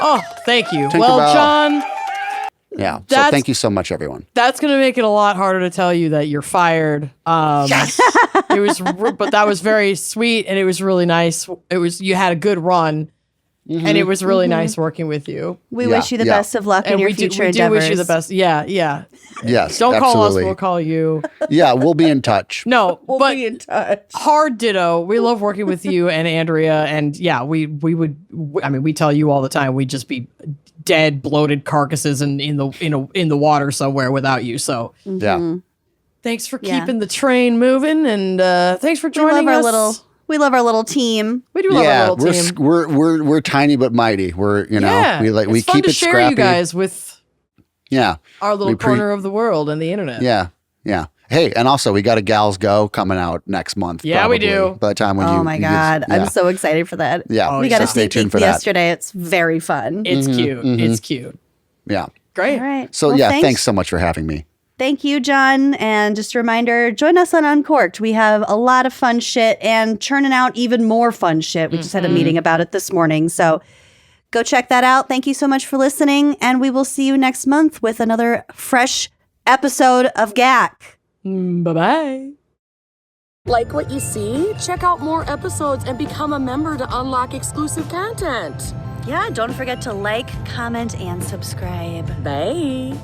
Oh, thank you. Tinkerbell. Well, John, Yeah. So That's- thank you so much, everyone. that's gonna make it a lot harder to tell you that you're fired. Yes. But that was very sweet, and it was really nice. You had a good run, and it was really nice working with you. We Yeah, wish you the yeah. best of luck in And your we future do endeavors. wish you the best. Yeah. Yes. Don't call us. absolutely. We'll call you. Yeah, we'll be in touch. No, We'll but be in touch. hard ditto. We love working with you and Andrea, and yeah, we would. I mean, we tell you all the time we'd just be dead, bloated carcasses in the water somewhere without you. So Yeah. thanks for Yeah. keeping the train moving, and thanks for We joining love us. we love our little team. We do love Yeah, our little team. we're tiny but mighty. We're Yeah, we it's fun keep to it share scrappy. you guys with Yeah. our little We pre- corner of the world and the internet. Yeah. Hey, and also we got a Gals Go coming out next month. Yeah, we probably, do. By the time when Oh my God. I'm so excited for that. Yeah. We got a so stay sneak tuned peek for that. yesterday. It's very fun. It's cute. It's cute. Yeah. Great. All right. So Well, yeah, thanks so much for having me. Thank you, John. And just a reminder, join us on Uncorked. We have a lot of fun shit and churning out even more fun shit. We just had a meeting about it this morning. So go check that out. Thank you so much for listening. And we will see you next month with another fresh episode of GAC. Bye-bye. Like what you see? Check out more episodes and become a member to unlock exclusive content. Yeah, don't forget to like, comment, and subscribe. Bye.